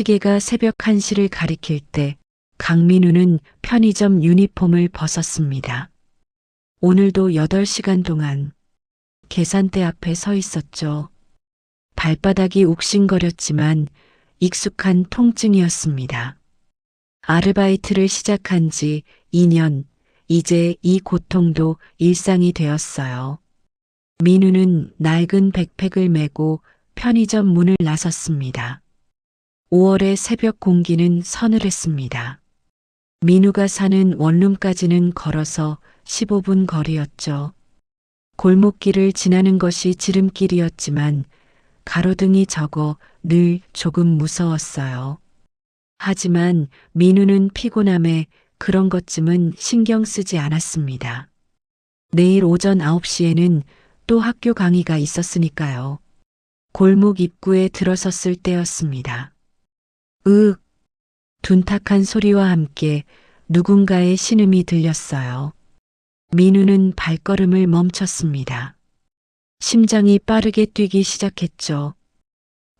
시계가 새벽 1시를 가리킬 때 강민우는 편의점 유니폼을 벗었습니다. 오늘도 8시간 동안 계산대 앞에 서 있었죠. 발바닥이 욱신거렸지만 익숙한 통증이었습니다. 아르바이트를 시작한 지 2년, 이제 이 고통도 일상이 되었어요. 민우는 낡은 백팩을 메고 편의점 문을 나섰습니다. 5월의 새벽 공기는 서늘했습니다. 민우가 사는 원룸까지는 걸어서 15분 거리였죠. 골목길을 지나는 것이 지름길이었지만 가로등이 적어 늘 조금 무서웠어요. 하지만 민우는 피곤함에 그런 것쯤은 신경 쓰지 않았습니다. 내일 오전 9시에는 또 학교 강의가 있었으니까요. 골목 입구에 들어섰을 때였습니다. 으윽! 둔탁한 소리와 함께 누군가의 신음이 들렸어요. 민우는 발걸음을 멈췄습니다. 심장이 빠르게 뛰기 시작했죠.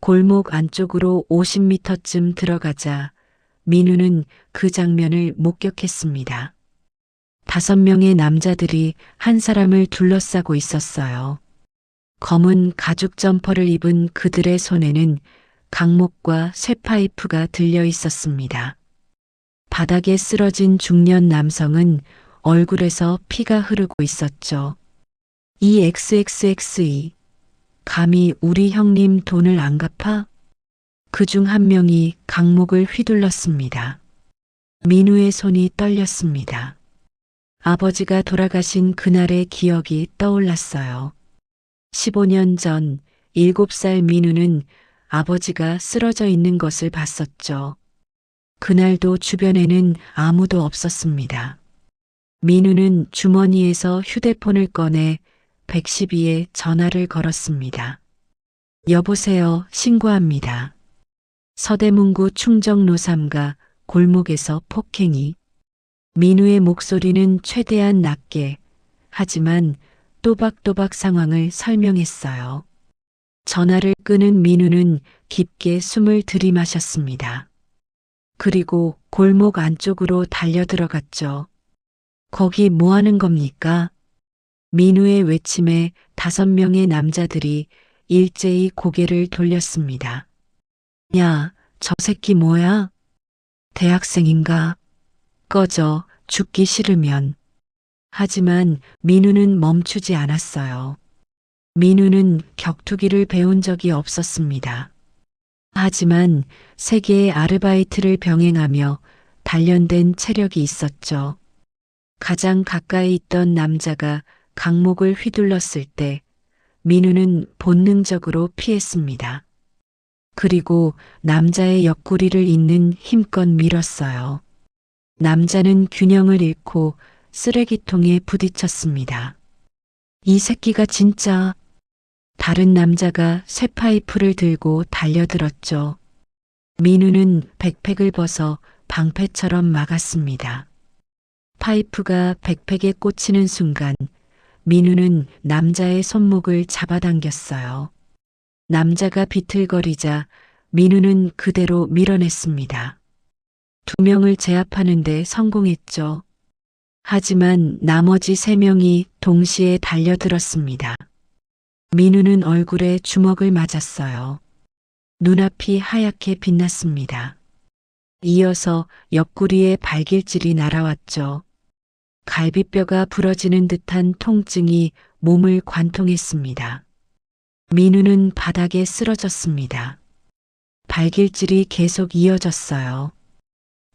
골목 안쪽으로 50m쯤 들어가자 민우는 그 장면을 목격했습니다. 5명의 남자들이 한 사람을 둘러싸고 있었어요. 검은 가죽 점퍼를 입은 그들의 손에는 강목과 쇠파이프가 들려 있었습니다. 바닥에 쓰러진 중년 남성은 얼굴에서 피가 흐르고 있었죠. 이 XXXE, 감히 우리 형님 돈을 안 갚아? 그중 한 명이 강목을 휘둘렀습니다. 민우의 손이 떨렸습니다. 아버지가 돌아가신 그날의 기억이 떠올랐어요. 15년 전 7살 민우는 아버지가 쓰러져 있는 것을 봤었죠. 그날도 주변에는 아무도 없었습니다. 민우는 주머니에서 휴대폰을 꺼내 112에 전화를 걸었습니다. 여보세요, 신고합니다. 서대문구 충정로 3가 골목에서 폭행이. 민우의 목소리는 최대한 낮게, 하지만 또박또박 상황을 설명했어요. 전화를 끄는 민우는 깊게 숨을 들이마셨습니다. 그리고 골목 안쪽으로 달려들어갔죠. 거기 뭐 하는 겁니까? 민우의 외침에 5명의 남자들이 일제히 고개를 돌렸습니다. 야, 저 새끼 뭐야? 대학생인가? 꺼져, 죽기 싫으면. 하지만 민우는 멈추지 않았어요. 민우는 격투기를 배운 적이 없었습니다. 하지만 세계의 아르바이트를 병행하며 단련된 체력이 있었죠. 가장 가까이 있던 남자가 강목을 휘둘렀을 때 민우는 본능적으로 피했습니다. 그리고 남자의 옆구리를 잇는 힘껏 밀었어요. 남자는 균형을 잃고 쓰레기통에 부딪혔습니다. 이 새끼가 진짜. 다른 남자가 쇠파이프를 들고 달려들었죠. 민우는 백팩을 벗어 방패처럼 막았습니다. 파이프가 백팩에 꽂히는 순간 민우는 남자의 손목을 잡아당겼어요. 남자가 비틀거리자 민우는 그대로 밀어냈습니다. 2명을 제압하는 데 성공했죠. 하지만 나머지 3명이 동시에 달려들었습니다. 민우는 얼굴에 주먹을 맞았어요. 눈앞이 하얗게 빛났습니다. 이어서 옆구리에 발길질이 날아왔죠. 갈비뼈가 부러지는 듯한 통증이 몸을 관통했습니다. 민우는 바닥에 쓰러졌습니다. 발길질이 계속 이어졌어요.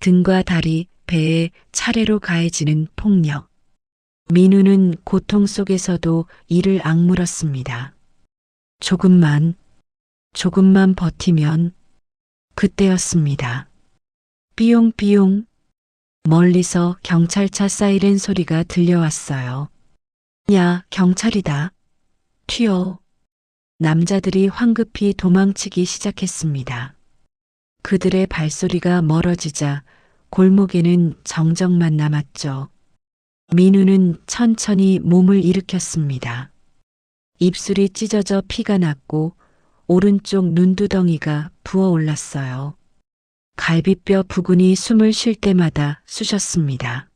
등과 다리, 배에 차례로 가해지는 폭력. 민우는 고통 속에서도 이를 악물었습니다. 조금만 버티면. 그때였습니다. 삐용삐용. 멀리서 경찰차 사이렌 소리가 들려왔어요. 야, 경찰이다. 튀어. 남자들이 황급히 도망치기 시작했습니다. 그들의 발소리가 멀어지자 골목에는 정적만 남았죠. 민우는 천천히 몸을 일으켰습니다. 입술이 찢어져 피가 났고 오른쪽 눈두덩이가 부어올랐어요. 갈비뼈 부근이 숨을 쉴 때마다 쑤셨습니다.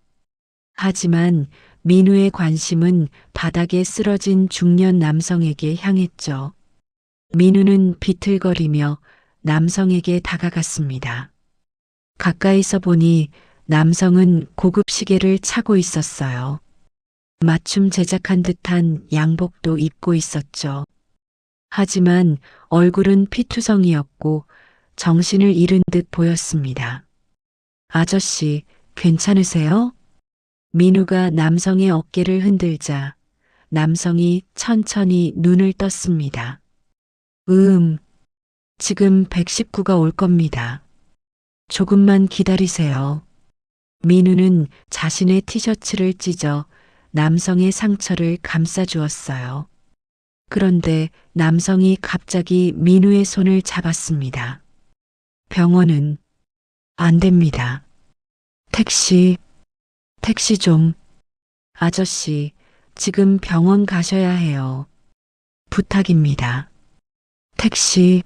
하지만 민우의 관심은 바닥에 쓰러진 중년 남성에게 향했죠. 민우는 비틀거리며 남성에게 다가갔습니다. 가까이서 보니 남성은 고급 시계를 차고 있었어요. 맞춤 제작한 듯한 양복도 입고 있었죠. 하지만 얼굴은 피투성이었고 정신을 잃은 듯 보였습니다. 아저씨, 괜찮으세요? 민우가 남성의 어깨를 흔들자 남성이 천천히 눈을 떴습니다. 지금 119가 올 겁니다. 조금만 기다리세요. 민우는 자신의 티셔츠를 찢어 남성의 상처를 감싸주었어요. 그런데 남성이 갑자기 민우의 손을 잡았습니다. 병원은 안 됩니다. 택시 좀. 아저씨, 지금 병원 가셔야 해요. 부탁입니다. 택시.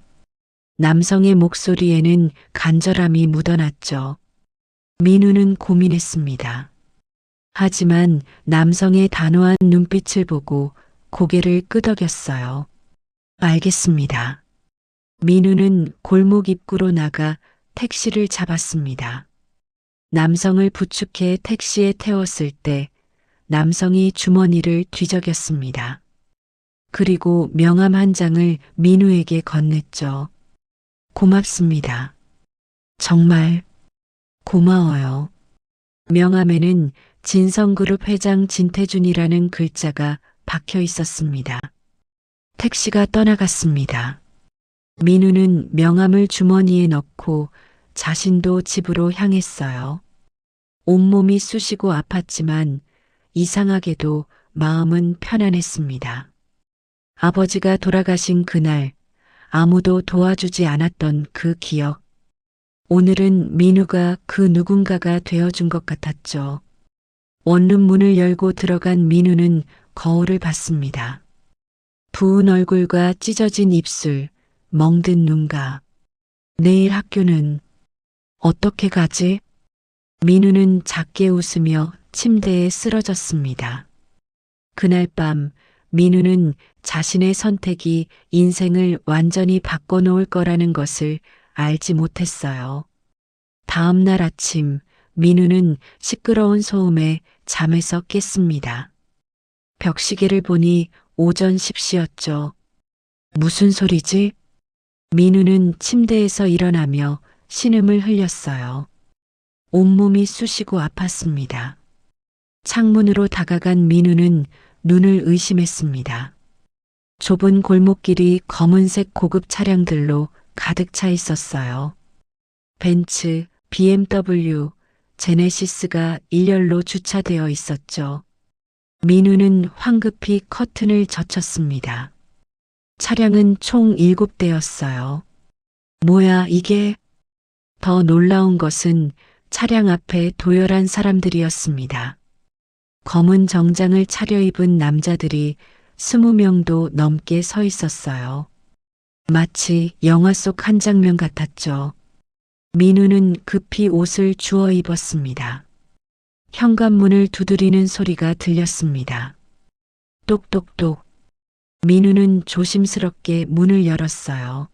남성의 목소리에는 간절함이 묻어났죠. 민우는 고민했습니다. 하지만 남성의 단호한 눈빛을 보고 고개를 끄덕였어요. 알겠습니다. 민우는 골목 입구로 나가 택시를 잡았습니다. 남성을 부축해 택시에 태웠을 때 남성이 주머니를 뒤적였습니다. 그리고 명함 한 장을 민우에게 건넸죠. 고맙습니다. 정말 고마워요. 명함에는 진성그룹 회장 진태준이라는 글자가 박혀 있었습니다. 택시가 떠나갔습니다. 민우는 명함을 주머니에 넣고 자신도 집으로 향했어요. 온몸이 쑤시고 아팠지만 이상하게도 마음은 편안했습니다. 아버지가 돌아가신 그날 아무도 도와주지 않았던 그 기억. 오늘은 민우가 그 누군가가 되어준 것 같았죠. 원룸 문을 열고 들어간 민우는 거울을 봤습니다. 부은 얼굴과 찢어진 입술, 멍든 눈가. 내일 학교는 어떻게 가지? 민우는 작게 웃으며 침대에 쓰러졌습니다. 그날 밤 민우는 자신의 선택이 인생을 완전히 바꿔놓을 거라는 것을 알지 못했어요. 다음 날 아침 민우는 시끄러운 소음에 잠에서 깼습니다. 벽시계를 보니 오전 10시였죠. 무슨 소리지? 민우는 침대에서 일어나며 신음을 흘렸어요. 온몸이 쑤시고 아팠습니다. 창문으로 다가간 민우는 눈을 의심했습니다. 좁은 골목길이 검은색 고급 차량들로 가득 차 있었어요. 벤츠, BMW, 제네시스가 일렬로 주차되어 있었죠. 민우는 황급히 커튼을 젖혔습니다. 차량은 총 7대였어요. 뭐야 이게? 더 놀라운 것은 차량 앞에 도열한 사람들이었습니다. 검은 정장을 차려입은 남자들이 20명도 넘게 서 있었어요. 마치 영화 속 한 장면 같았죠. 민우는 급히 옷을 주워 입었습니다. 현관문을 두드리는 소리가 들렸습니다. 똑똑똑. 민우는 조심스럽게 문을 열었어요.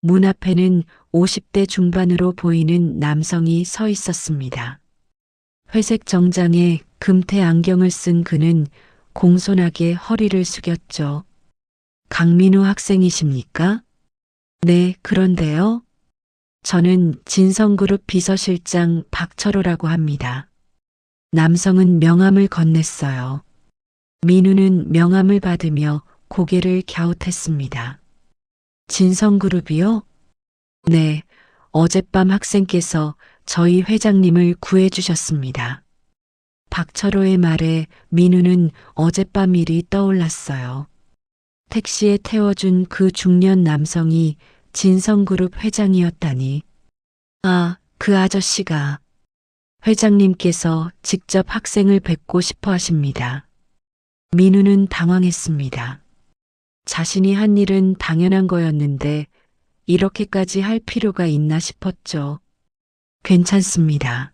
문 앞에는 50대 중반으로 보이는 남성이 서 있었습니다. 회색 정장에 금태 안경을 쓴 그는 공손하게 허리를 숙였죠. 강민우 학생이십니까? 네, 그런데요. 저는 진성그룹 비서실장 박철호라고 합니다. 남성은 명함을 건넸어요. 민우는 명함을 받으며 고개를 갸웃했습니다. 진성그룹이요? 네, 어젯밤 학생께서 저희 회장님을 구해주셨습니다. 박철호의 말에 민우는 어젯밤 일이 떠올랐어요. 택시에 태워준 그 중년 남성이 진성그룹 회장이었다니. 아, 그 아저씨가. 회장님께서 직접 학생을 뵙고 싶어 하십니다. 민우는 당황했습니다. 자신이 한 일은 당연한 거였는데 이렇게까지 할 필요가 있나 싶었죠. 괜찮습니다.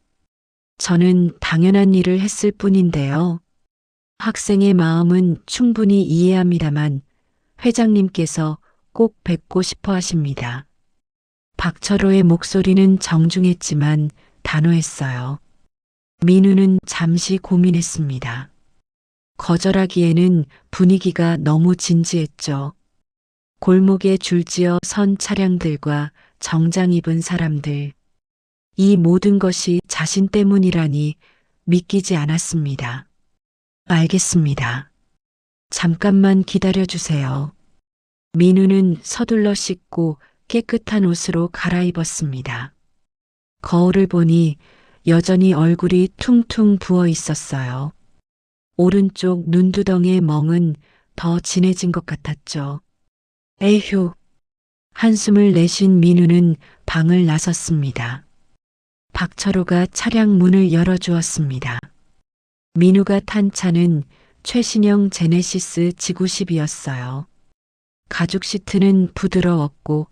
저는 당연한 일을 했을 뿐인데요. 학생의 마음은 충분히 이해합니다만 회장님께서 꼭 뵙고 싶어 하십니다. 박철호의 목소리는 정중했지만 단호했어요. 민우는 잠시 고민했습니다. 거절하기에는 분위기가 너무 진지했죠. 골목에 줄지어 선 차량들과 정장 입은 사람들. 이 모든 것이 자신 때문이라니 믿기지 않았습니다. 알겠습니다. 잠깐만 기다려 주세요. 민우는 서둘러 씻고 깨끗한 옷으로 갈아입었습니다. 거울을 보니 여전히 얼굴이 퉁퉁 부어 있었어요. 오른쪽 눈두덩이의 멍은 더 진해진 것 같았죠. 에휴. 한숨을 내쉰 민우는 방을 나섰습니다. 박철호가 차량 문을 열어주었습니다. 민우가 탄 차는 최신형 제네시스 G90이었어요. 가죽 시트는 부드러웠고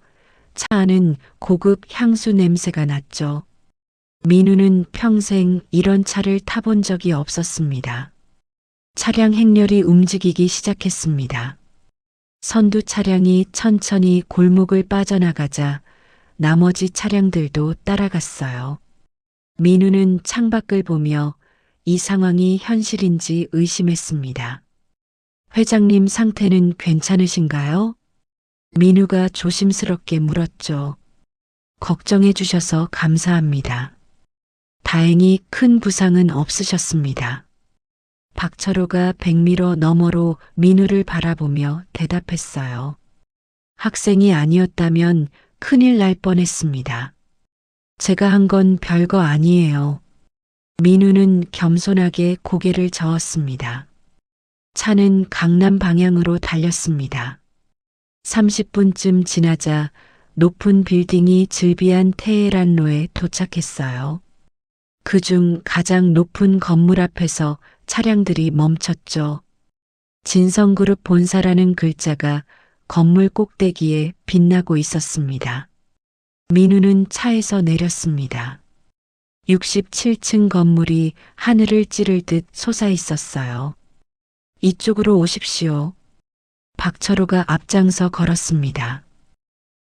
차 안은 고급 향수 냄새가 났죠. 민우는 평생 이런 차를 타본 적이 없었습니다. 차량 행렬이 움직이기 시작했습니다. 선두 차량이 천천히 골목을 빠져나가자 나머지 차량들도 따라갔어요. 민우는 창밖을 보며 이 상황이 현실인지 의심했습니다. 회장님 상태는 괜찮으신가요? 민우가 조심스럽게 물었죠. 걱정해 주셔서 감사합니다. 다행히 큰 부상은 없으셨습니다. 박철호가 백미러 너머로 민우를 바라보며 대답했어요. 학생이 아니었다면 큰일 날 뻔했습니다. 제가 한 건 별거 아니에요. 민우는 겸손하게 고개를 저었습니다. 차는 강남 방향으로 달렸습니다. 30분쯤 지나자 높은 빌딩이 즐비한 테헤란로에 도착했어요. 그중 가장 높은 건물 앞에서 차량들이 멈췄죠. 진성그룹 본사라는 글자가 건물 꼭대기에 빛나고 있었습니다. 민우는 차에서 내렸습니다. 67층 건물이 하늘을 찌를 듯 솟아 있었어요. 이쪽으로 오십시오. 박철호가 앞장서 걸었습니다.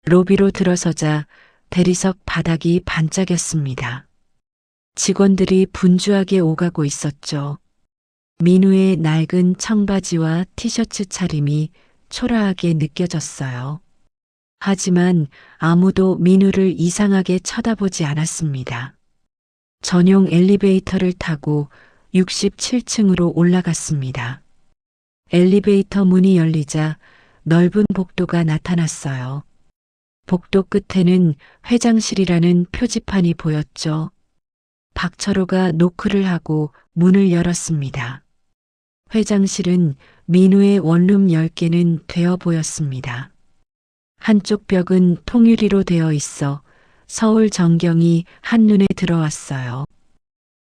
로비로 들어서자 대리석 바닥이 반짝였습니다. 직원들이 분주하게 오가고 있었죠. 민우의 낡은 청바지와 티셔츠 차림이 초라하게 느껴졌어요. 하지만 아무도 민우를 이상하게 쳐다보지 않았습니다. 전용 엘리베이터를 타고 67층으로 올라갔습니다. 엘리베이터 문이 열리자 넓은 복도가 나타났어요. 복도 끝에는 회장실이라는 표지판이 보였죠. 박철호가 노크를 하고 문을 열었습니다. 회장실은 민우의 원룸 10개는 되어 보였습니다. 한쪽 벽은 통유리로 되어 있어 서울 전경이 한눈에 들어왔어요.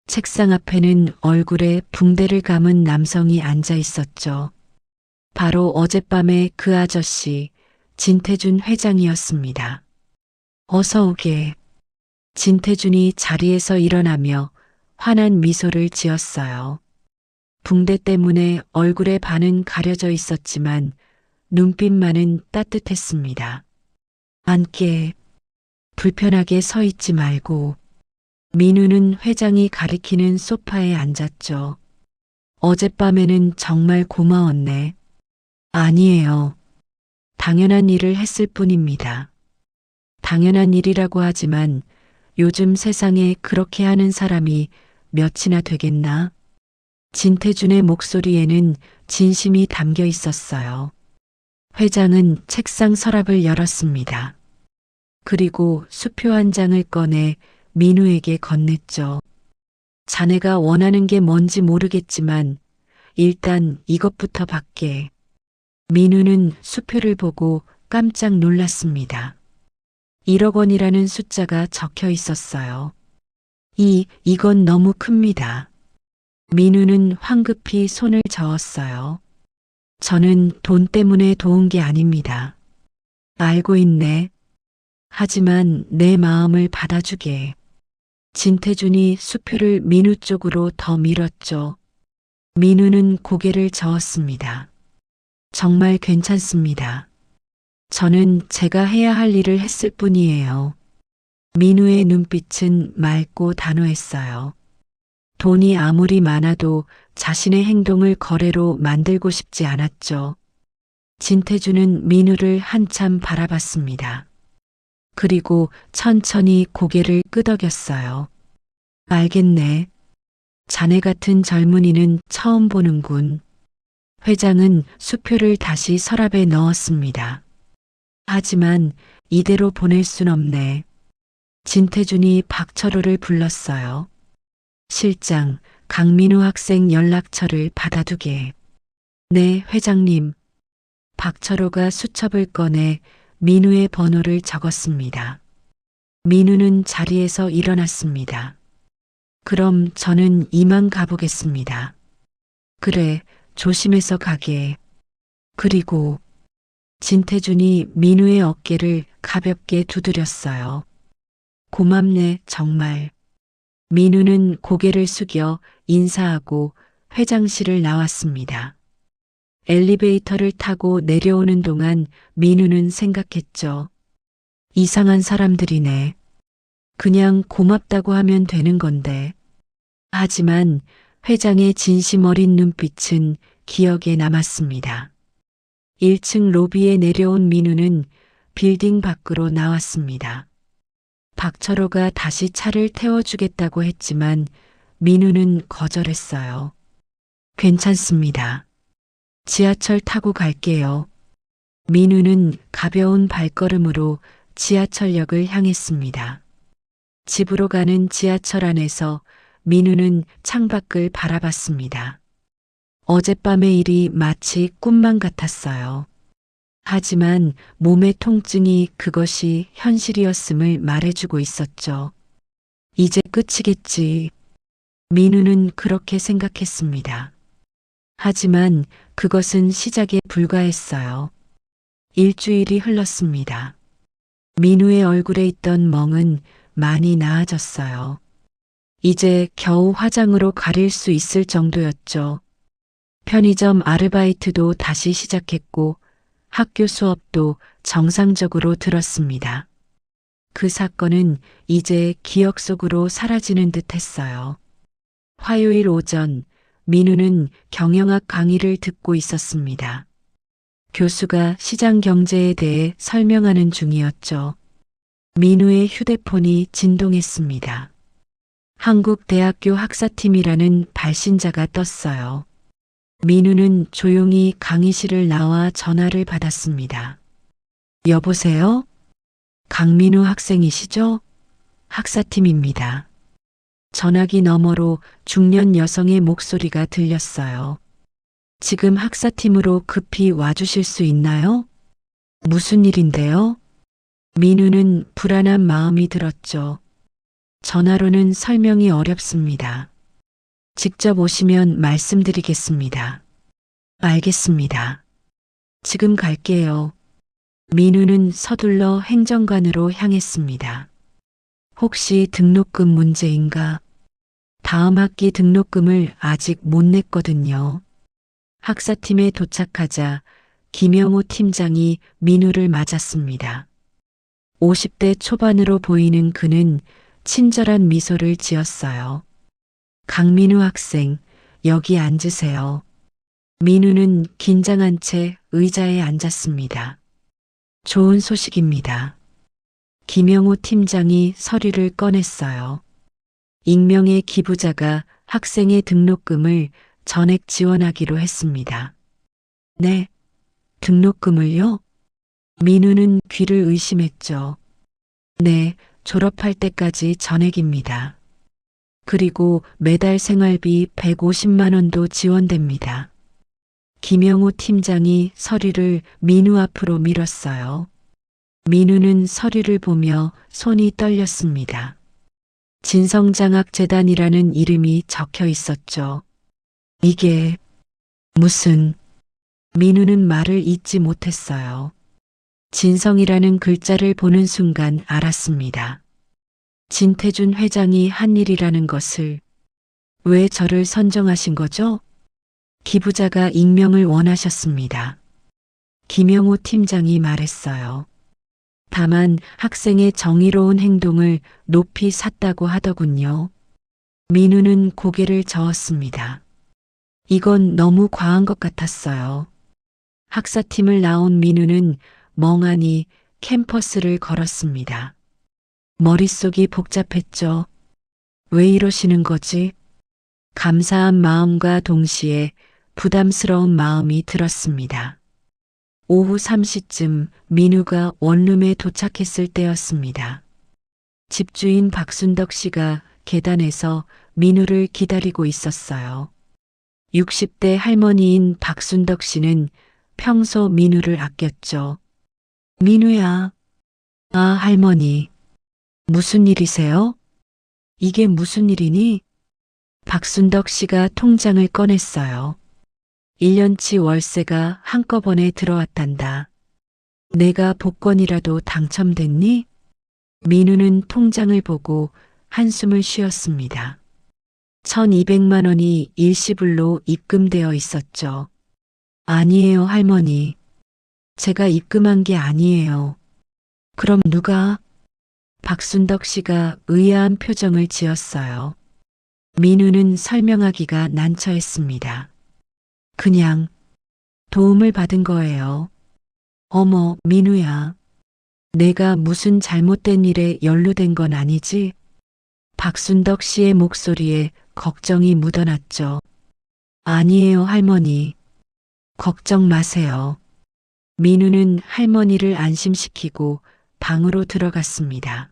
책상 앞에는 얼굴에 붕대를 감은 남성이 앉아 있었죠. 바로 어젯밤의 그 아저씨, 진태준 회장이었습니다. 어서 오게. 진태준이 자리에서 일어나며 환한 미소를 지었어요. 붕대 때문에 얼굴의 반은 가려져 있었지만 눈빛만은 따뜻했습니다. 앉게. 불편하게 서 있지 말고. 민우는 회장이 가리키는 소파에 앉았죠. 어젯밤에는 정말 고마웠네. 아니에요. 당연한 일을 했을 뿐입니다. 당연한 일이라고 하지만 요즘 세상에 그렇게 하는 사람이 몇이나 되겠나? 진태준의 목소리에는 진심이 담겨 있었어요. 회장은 책상 서랍을 열었습니다. 그리고 수표 한 장을 꺼내 민우에게 건넸죠. 자네가 원하는 게 뭔지 모르겠지만 일단 이것부터 받게. 민우는 수표를 보고 깜짝 놀랐습니다. 1억 원이라는 숫자가 적혀 있었어요. 이건 너무 큽니다. 민우는 황급히 손을 저었어요. 저는 돈 때문에 도운 게 아닙니다. 알고 있네. 하지만 내 마음을 받아주게. 진태준이 수표를 민우 쪽으로 더 밀었죠. 민우는 고개를 저었습니다. 정말 괜찮습니다. 저는 제가 해야 할 일을 했을 뿐이에요. 민우의 눈빛은 맑고 단호했어요. 돈이 아무리 많아도 자신의 행동을 거래로 만들고 싶지 않았죠. 진태준은 민우를 한참 바라봤습니다. 그리고 천천히 고개를 끄덕였어요. 알겠네. 자네 같은 젊은이는 처음 보는군. 회장은 수표를 다시 서랍에 넣었습니다. 하지만 이대로 보낼 순 없네. 진태준이 박철호를 불렀어요. 실장, 강민우 학생 연락처를 받아두게. 네, 회장님. 박철호가 수첩을 꺼내 민우의 번호를 적었습니다. 민우는 자리에서 일어났습니다. 그럼 저는 이만 가보겠습니다. 그래, 조심해서 가게. 그리고 진태준이 민우의 어깨를 가볍게 두드렸어요. 고맙네, 정말. 민우는 고개를 숙여 인사하고 회장실을 나왔습니다. 엘리베이터를 타고 내려오는 동안 민우는 생각했죠. 이상한 사람들이네. 그냥 고맙다고 하면 되는 건데. 하지만 회장의 진심 어린 눈빛은 기억에 남았습니다. 1층 로비에 내려온 민우는 빌딩 밖으로 나왔습니다. 박철호가 다시 차를 태워주겠다고 했지만 민우는 거절했어요. 괜찮습니다. 지하철 타고 갈게요. 민우는 가벼운 발걸음으로 지하철역을 향했습니다. 집으로 가는 지하철 안에서 민우는 창밖을 바라봤습니다. 어젯밤의 일이 마치 꿈만 같았어요. 하지만 몸의 통증이 그것이 현실이었음을 말해주고 있었죠. 이제 끝이겠지. 민우는 그렇게 생각했습니다. 하지만 그것은 시작에 불과했어요. 일주일이 흘렀습니다. 민우의 얼굴에 있던 멍은 많이 나아졌어요. 이제 겨우 화장으로 가릴 수 있을 정도였죠. 편의점 아르바이트도 다시 시작했고 학교 수업도 정상적으로 들었습니다. 그 사건은 이제 기억 속으로 사라지는 듯 했어요. 화요일 오전 민우는 경영학 강의를 듣고 있었습니다. 교수가 시장 경제에 대해 설명하는 중이었죠. 민우의 휴대폰이 진동했습니다. 한국대학교 학사팀이라는 발신자가 떴어요. 민우는 조용히 강의실을 나와 전화를 받았습니다. 여보세요? 강민우 학생이시죠? 학사팀입니다. 전화기 너머로 중년 여성의 목소리가 들렸어요. 지금 학사팀으로 급히 와주실 수 있나요? 무슨 일인데요? 민우는 불안한 마음이 들었죠. 전화로는 설명이 어렵습니다. 직접 오시면 말씀드리겠습니다. 알겠습니다. 지금 갈게요. 민우는 서둘러 행정관으로 향했습니다. 혹시 등록금 문제인가? 다음 학기 등록금을 아직 못 냈거든요. 학사팀에 도착하자 김영호 팀장이 민우를 맞았습니다. 50대 초반으로 보이는 그는 친절한 미소를 지었어요. 강민우 학생, 여기 앉으세요. 민우는 긴장한 채 의자에 앉았습니다. 좋은 소식입니다. 김영호 팀장이 서류를 꺼냈어요. 익명의 기부자가 학생의 등록금을 전액 지원하기로 했습니다. 네, 등록금을요? 민우는 귀를 의심했죠. 네, 졸업할 때까지 전액입니다. 그리고 매달 생활비 150만 원도 지원됩니다. 김영호 팀장이 서류를 민우 앞으로 밀었어요. 민우는 서류를 보며 손이 떨렸습니다. 진성장학재단이라는 이름이 적혀 있었죠. 이게 무슨... 민우는 말을 잇지 못했어요. 진성이라는 글자를 보는 순간 알았습니다. 진태준 회장이 한 일이라는 것을 왜 저를 선정하신 거죠? 기부자가 익명을 원하셨습니다. 김영호 팀장이 말했어요. 다만 학생의 정의로운 행동을 높이 샀다고 하더군요. 민우는 고개를 저었습니다. 이건 너무 과한 것 같았어요. 학사팀을 나온 민우는 멍하니 캠퍼스를 걸었습니다. 머릿속이 복잡했죠. 왜 이러시는 거지? 감사한 마음과 동시에 부담스러운 마음이 들었습니다. 오후 3시쯤 민우가 원룸에 도착했을 때였습니다. 집주인 박순덕 씨가 계단에서 민우를 기다리고 있었어요. 60대 할머니인 박순덕 씨는 평소 민우를 아꼈죠. 민우야. 아, 할머니. 무슨 일이세요? 이게 무슨 일이니? 박순덕 씨가 통장을 꺼냈어요. 1년치 월세가 한꺼번에 들어왔단다. 내가 복권이라도 당첨됐니? 민우는 통장을 보고 한숨을 쉬었습니다. 1200만 원이 일시불로 입금되어 있었죠. 아니에요, 할머니. 제가 입금한 게 아니에요. 그럼 누가? 박순덕 씨가 의아한 표정을 지었어요. 민우는 설명하기가 난처했습니다. 그냥 도움을 받은 거예요. 어머, 민우야. 내가 무슨 잘못된 일에 연루된 건 아니지? 박순덕 씨의 목소리에 걱정이 묻어났죠. 아니에요, 할머니. 걱정 마세요. 민우는 할머니를 안심시키고 방으로 들어갔습니다.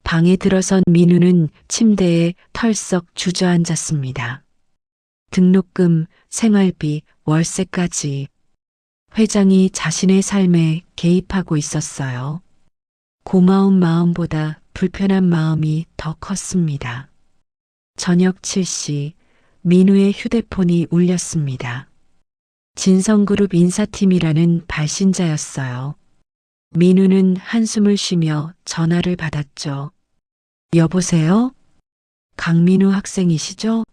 방에 들어선 민우는 침대에 털썩 주저앉았습니다. 등록금, 생활비, 월세까지 회장이 자신의 삶에 개입하고 있었어요. 고마운 마음보다 불편한 마음이 더 컸습니다. 저녁 7시 민우의 휴대폰이 울렸습니다. 진성그룹 인사팀이라는 발신자였어요. 민우는 한숨을 쉬며 전화를 받았죠. 여보세요? 강민우 학생이시죠?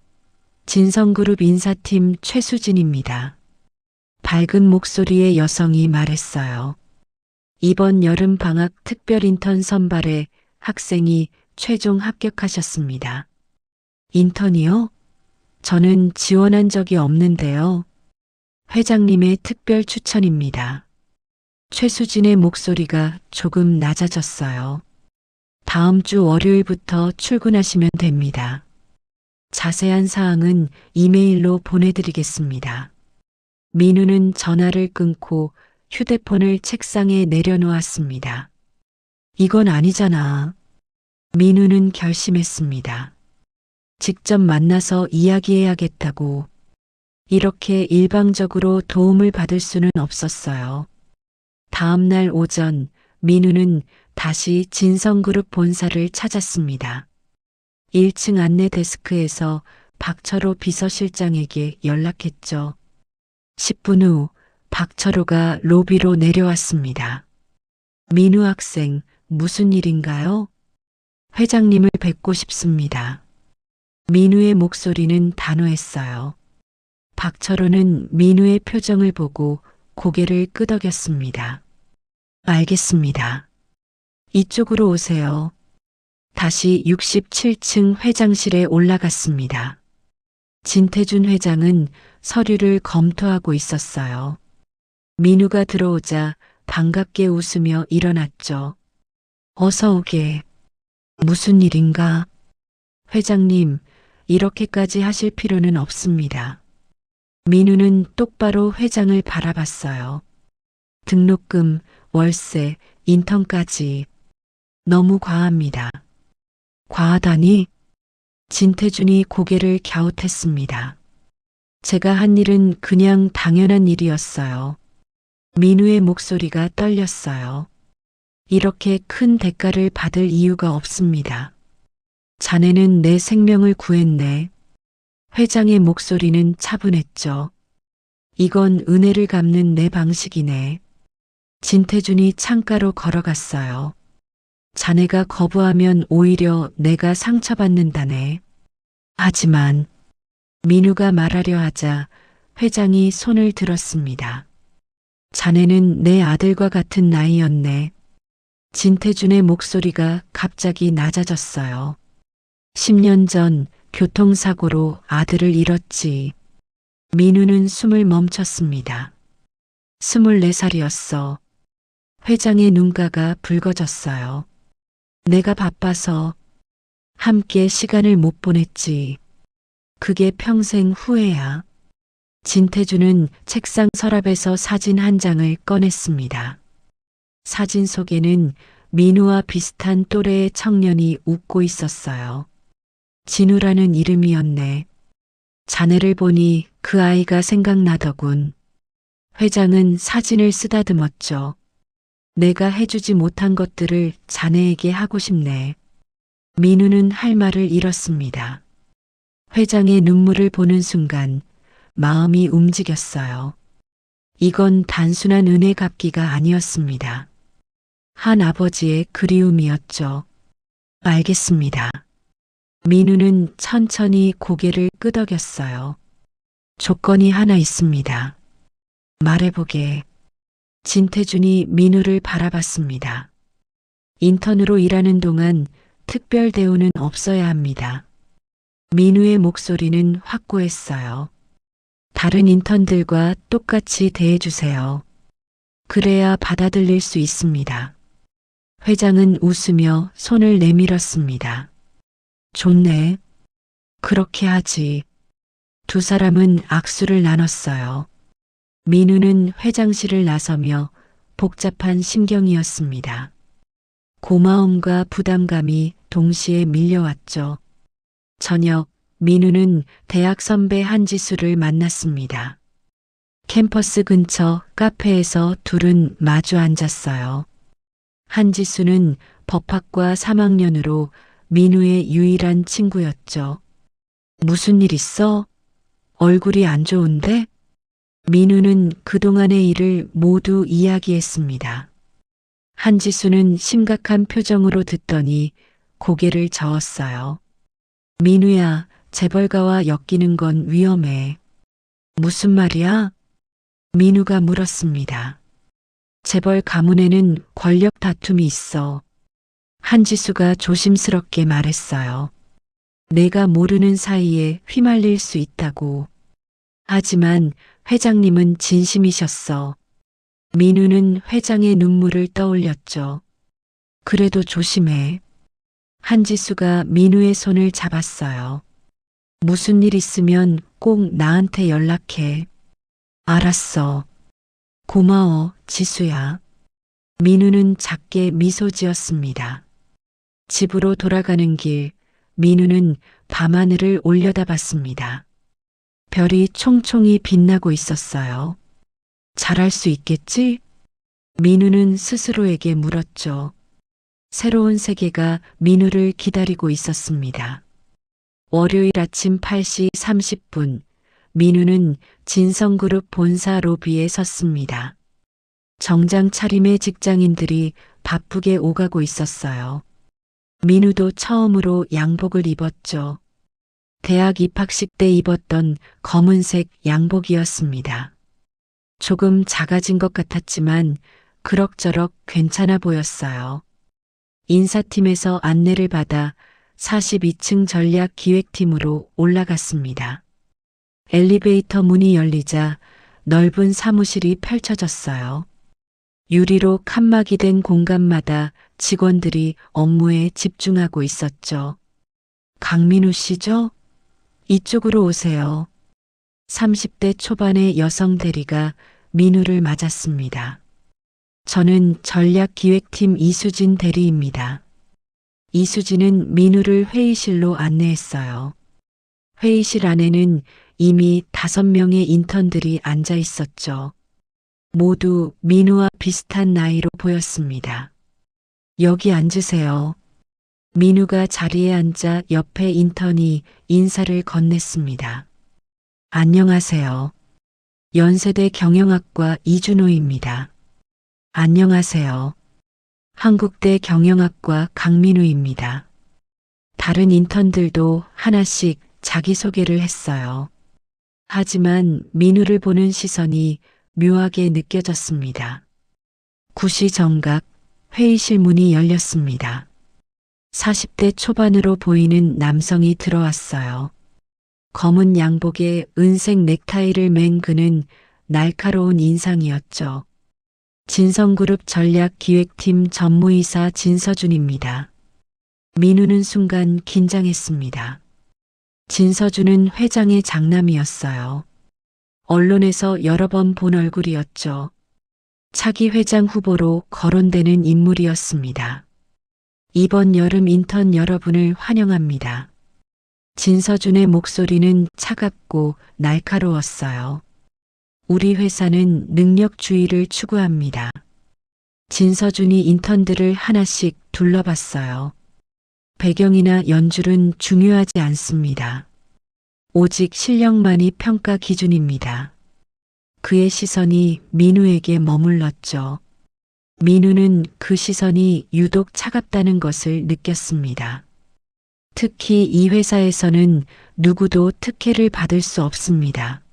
진성그룹 인사팀 최수진입니다. 밝은 목소리의 여성이 말했어요. 이번 여름 방학 특별 인턴 선발에 학생이 최종 합격하셨습니다. 인턴이요? 저는 지원한 적이 없는데요. 회장님의 특별 추천입니다. 최수진의 목소리가 조금 낮아졌어요. 다음 주 월요일부터 출근하시면 됩니다. 자세한 사항은 이메일로 보내드리겠습니다. 민우는 전화를 끊고 휴대폰을 책상에 내려놓았습니다. 이건 아니잖아. 민우는 결심했습니다. 직접 만나서 이야기해야겠다고. 이렇게 일방적으로 도움을 받을 수는 없었어요. 다음 날 오전 민우는 다시 진성그룹 본사를 찾았습니다. 1층 안내 데스크에서 박철호 비서실장에게 연락했죠. 10분 후 박철호가 로비로 내려왔습니다. 민우 학생, 무슨 일인가요? 회장님을 뵙고 싶습니다. 민우의 목소리는 단호했어요. 박철호는 민우의 표정을 보고 고개를 끄덕였습니다. 알겠습니다. 이쪽으로 오세요. 다시 67층 회장실에 올라갔습니다. 진태준 회장은 서류를 검토하고 있었어요. 민우가 들어오자 반갑게 웃으며 일어났죠. 어서 오게. 무슨 일인가? 회장님, 이렇게까지 하실 필요는 없습니다. 민우는 똑바로 회장을 바라봤어요. 등록금, 월세, 인턴까지 너무 과합니다. 과하다니? 진태준이 고개를 갸웃했습니다. 제가 한 일은 그냥 당연한 일이었어요. 민우의 목소리가 떨렸어요. 이렇게 큰 대가를 받을 이유가 없습니다. 자네는 내 생명을 구했네. 회장의 목소리는 차분했죠. 이건 은혜를 갚는 내 방식이네. 진태준이 창가로 걸어갔어요. 자네가 거부하면 오히려 내가 상처받는다네. 하지만 민우가 말하려 하자 회장이 손을 들었습니다. 자네는 내 아들과 같은 나이였네. 진태준의 목소리가 갑자기 낮아졌어요. 10년 전 교통사고로 아들을 잃었지. 민우는 숨을 멈췄습니다. 24살이었어. 회장의 눈가가 붉어졌어요. 내가 바빠서 함께 시간을 못 보냈지. 그게 평생 후회야. 진태준은 책상 서랍에서 사진 한 장을 꺼냈습니다. 사진 속에는 민우와 비슷한 또래의 청년이 웃고 있었어요. 진우라는 이름이었네. 자네를 보니 그 아이가 생각나더군. 회장은 사진을 쓰다듬었죠. 내가 해주지 못한 것들을 자네에게 하고 싶네. 민우는 할 말을 잃었습니다. 회장의 눈물을 보는 순간 마음이 움직였어요. 이건 단순한 은혜 갚기가 아니었습니다. 한 아버지의 그리움이었죠. 알겠습니다. 민우는 천천히 고개를 끄덕였어요. 조건이 하나 있습니다. 말해보게. 진태준이 민우를 바라봤습니다. 인턴으로 일하는 동안 특별 대우는 없어야 합니다. 민우의 목소리는 확고했어요. 다른 인턴들과 똑같이 대해주세요. 그래야 받아들일 수 있습니다. 회장은 웃으며 손을 내밀었습니다. 좋네. 그렇게 하지. 두 사람은 악수를 나눴어요. 민우는 회장실을 나서며 복잡한 심경이었습니다. 고마움과 부담감이 동시에 밀려왔죠. 저녁, 민우는 대학 선배 한지수를 만났습니다. 캠퍼스 근처 카페에서 둘은 마주 앉았어요. 한지수는 법학과 3학년으로 민우의 유일한 친구였죠. 무슨 일 있어? 얼굴이 안 좋은데? 민우는 그동안의 일을 모두 이야기했습니다. 한지수는 심각한 표정으로 듣더니 고개를 저었어요. 민우야, 재벌가와 엮이는 건 위험해. 무슨 말이야? 민우가 물었습니다. 재벌 가문에는 권력 다툼이 있어. 한지수가 조심스럽게 말했어요. 내가 모르는 사이에 휘말릴 수 있다고. 하지만 회장님은 진심이셨어. 민우는 회장의 눈물을 떠올렸죠. 그래도 조심해. 한지수가 민우의 손을 잡았어요. 무슨 일 있으면 꼭 나한테 연락해. 알았어. 고마워, 지수야. 민우는 작게 미소 지었습니다. 집으로 돌아가는 길, 민우는 밤하늘을 올려다봤습니다. 별이 총총히 빛나고 있었어요. 잘할 수 있겠지? 민우는 스스로에게 물었죠. 새로운 세계가 민우를 기다리고 있었습니다. 월요일 아침 8시 30분, 민우는 진성그룹 본사 로비에 섰습니다. 정장 차림의 직장인들이 바쁘게 오가고 있었어요. 민우도 처음으로 양복을 입었죠. 대학 입학식 때 입었던 검은색 양복이었습니다. 조금 작아진 것 같았지만 그럭저럭 괜찮아 보였어요. 인사팀에서 안내를 받아 42층 전략기획팀으로 올라갔습니다. 엘리베이터 문이 열리자 넓은 사무실이 펼쳐졌어요. 유리로 칸막이 된 공간마다 직원들이 업무에 집중하고 있었죠. 강민우 씨죠? 이쪽으로 오세요. 30대 초반의 여성 대리가 민우를 맞았습니다. 저는 전략기획팀 이수진 대리입니다. 이수진은 민우를 회의실로 안내했어요. 회의실 안에는 이미 5명의 인턴들이 앉아 있었죠. 모두 민우와 비슷한 나이로 보였습니다. 여기 앉으세요. 민우가 자리에 앉자 옆에 인턴이 인사를 건넸습니다. 안녕하세요. 연세대 경영학과 이준호입니다. 안녕하세요. 한국대 경영학과 강민우입니다. 다른 인턴들도 하나씩 자기소개를 했어요. 하지만 민우를 보는 시선이 묘하게 느껴졌습니다. 구시 정각 회의실 문이 열렸습니다. 40대 초반으로 보이는 남성이 들어왔어요. 검은 양복에 은색 넥타이를 맨 그는 날카로운 인상이었죠. 진성그룹 전략기획팀 전무이사 진서준입니다. 민우는 순간 긴장했습니다. 진서준은 회장의 장남이었어요. 언론에서 여러 번 본 얼굴이었죠. 차기 회장 후보로 거론되는 인물이었습니다. 이번 여름 인턴 여러분을 환영합니다. 진서준의 목소리는 차갑고 날카로웠어요. 우리 회사는 능력주의를 추구합니다. 진서준이 인턴들을 하나씩 둘러봤어요. 배경이나 연줄은 중요하지 않습니다. 오직 실력만이 평가 기준입니다. 그의 시선이 민우에게 머물렀죠. 민우는 그 시선이 유독 차갑다는 것을 느꼈습니다. 특히 이 회사에서는 누구도 특혜를 받을 수 없습니다.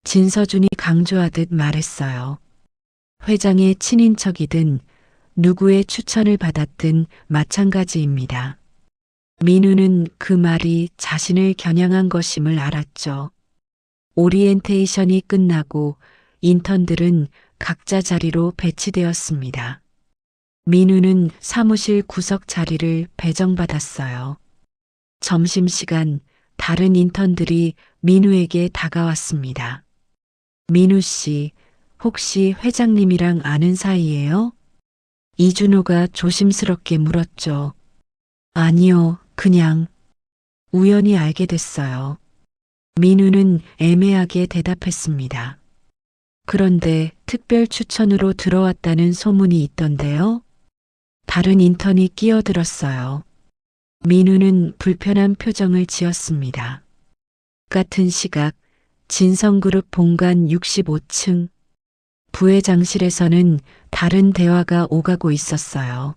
진서준이 강조하듯 말했어요. 회장의 친인척이든 누구의 추천을 받았든 마찬가지입니다. 민우는 그 말이 자신을 겨냥한 것임을 알았죠. 오리엔테이션이 끝나고 인턴들은 각자 자리로 배치되었습니다. 민우는 사무실 구석 자리를 배정받았어요. 점심시간 다른 인턴들이 민우에게 다가왔습니다. 민우 씨, 혹시 회장님이랑 아는 사이예요? 이준호가 조심스럽게 물었죠. 아니요, 그냥 우연히 알게 됐어요. 민우는 애매하게 대답했습니다. 그런데 특별 추천으로 들어왔다는 소문이 있던데요? 다른 인턴이 끼어들었어요. 민우는 불편한 표정을 지었습니다. 같은 시각 진성그룹 본관 65층 부회장실에서는 다른 대화가 오가고 있었어요.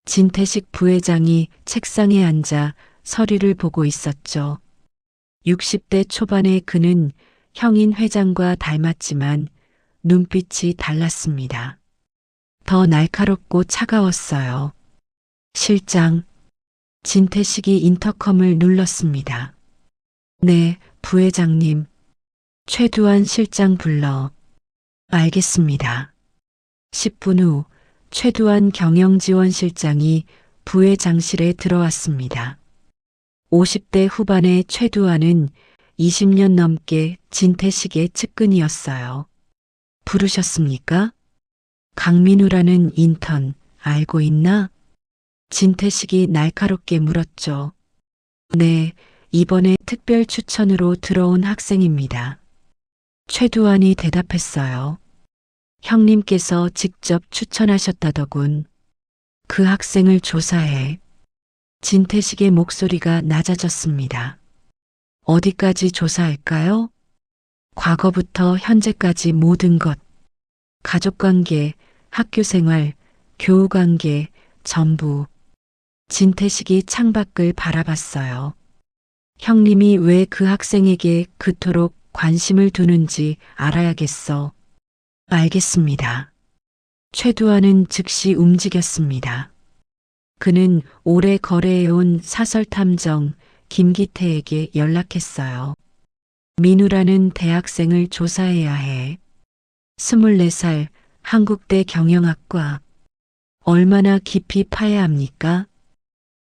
진태식 부회장이 책상에 앉아 서류를 보고 있었죠. 60대 초반의 그는 형인 회장과 닮았지만 눈빛이 달랐습니다. 더 날카롭고 차가웠어요. 실장, 진태식이 인터컴을 눌렀습니다. 네, 부회장님. 최두환 실장 불러. 알겠습니다. 10분 후 최두환 경영지원실장이 부회장실에 들어왔습니다. 50대 후반의 최두환은 20년 넘게 진태식의 측근이었어요. 부르셨습니까? 강민우라는 인턴 알고 있나? 진태식이 날카롭게 물었죠. 네, 이번에 특별 추천으로 들어온 학생입니다. 최두환이 대답했어요. 형님께서 직접 추천하셨다더군. 그 학생을 조사해. 진태식의 목소리가 낮아졌습니다. 어디까지 조사할까요? 과거부터 현재까지 모든 것. 가족관계, 학교생활, 교우관계, 전부. 진태식이 창밖을 바라봤어요. 형님이 왜 그 학생에게 그토록 관심을 두는지 알아야겠어. 알겠습니다. 최두환은 즉시 움직였습니다. 그는 오래 거래해온 사설탐정 김기태에게 연락했어요. 민우라는 대학생을 조사해야 해. 24살 한국대 경영학과. 얼마나 깊이 파야 합니까?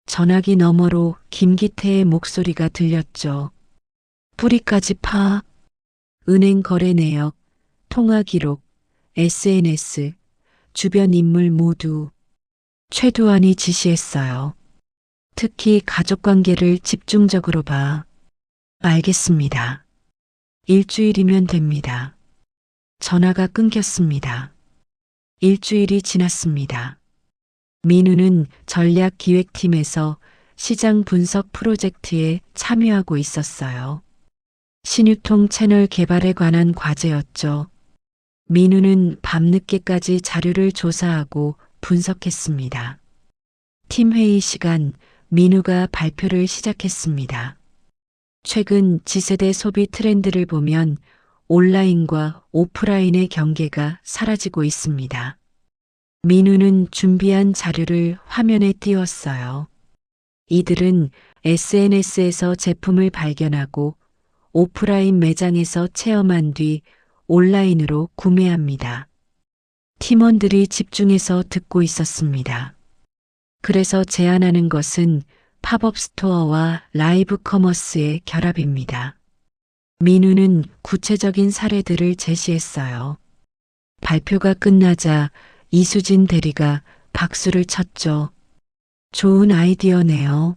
전화기 너머로 김기태의 목소리가 들렸죠. 뿌리까지 파. 은행 거래 내역, 통화 기록, SNS, 주변 인물 모두. 최두환이 지시했어요. 특히 가족관계를 집중적으로 봐. 알겠습니다. 일주일이면 됩니다. 전화가 끊겼습니다. 일주일이 지났습니다. 민우는 전략기획팀에서 시장 분석 프로젝트에 참여하고 있었어요. 신유통 채널 개발에 관한 과제였죠. 민우는 밤늦게까지 자료를 조사하고 분석했습니다. 팀 회의 시간, 민우가 발표를 시작했습니다. 최근 지세대 소비 트렌드를 보면 온라인과 오프라인의 경계가 사라지고 있습니다. 민우는 준비한 자료를 화면에 띄웠어요. 이들은 SNS에서 제품을 발견하고 오프라인 매장에서 체험한 뒤 온라인으로 구매합니다. 팀원들이 집중해서 듣고 있었습니다. 그래서 제안하는 것은 팝업 스토어와 라이브 커머스의 결합입니다. 민우는 구체적인 사례들을 제시했어요. 발표가 끝나자 이수진 대리가 박수를 쳤죠. 좋은 아이디어네요.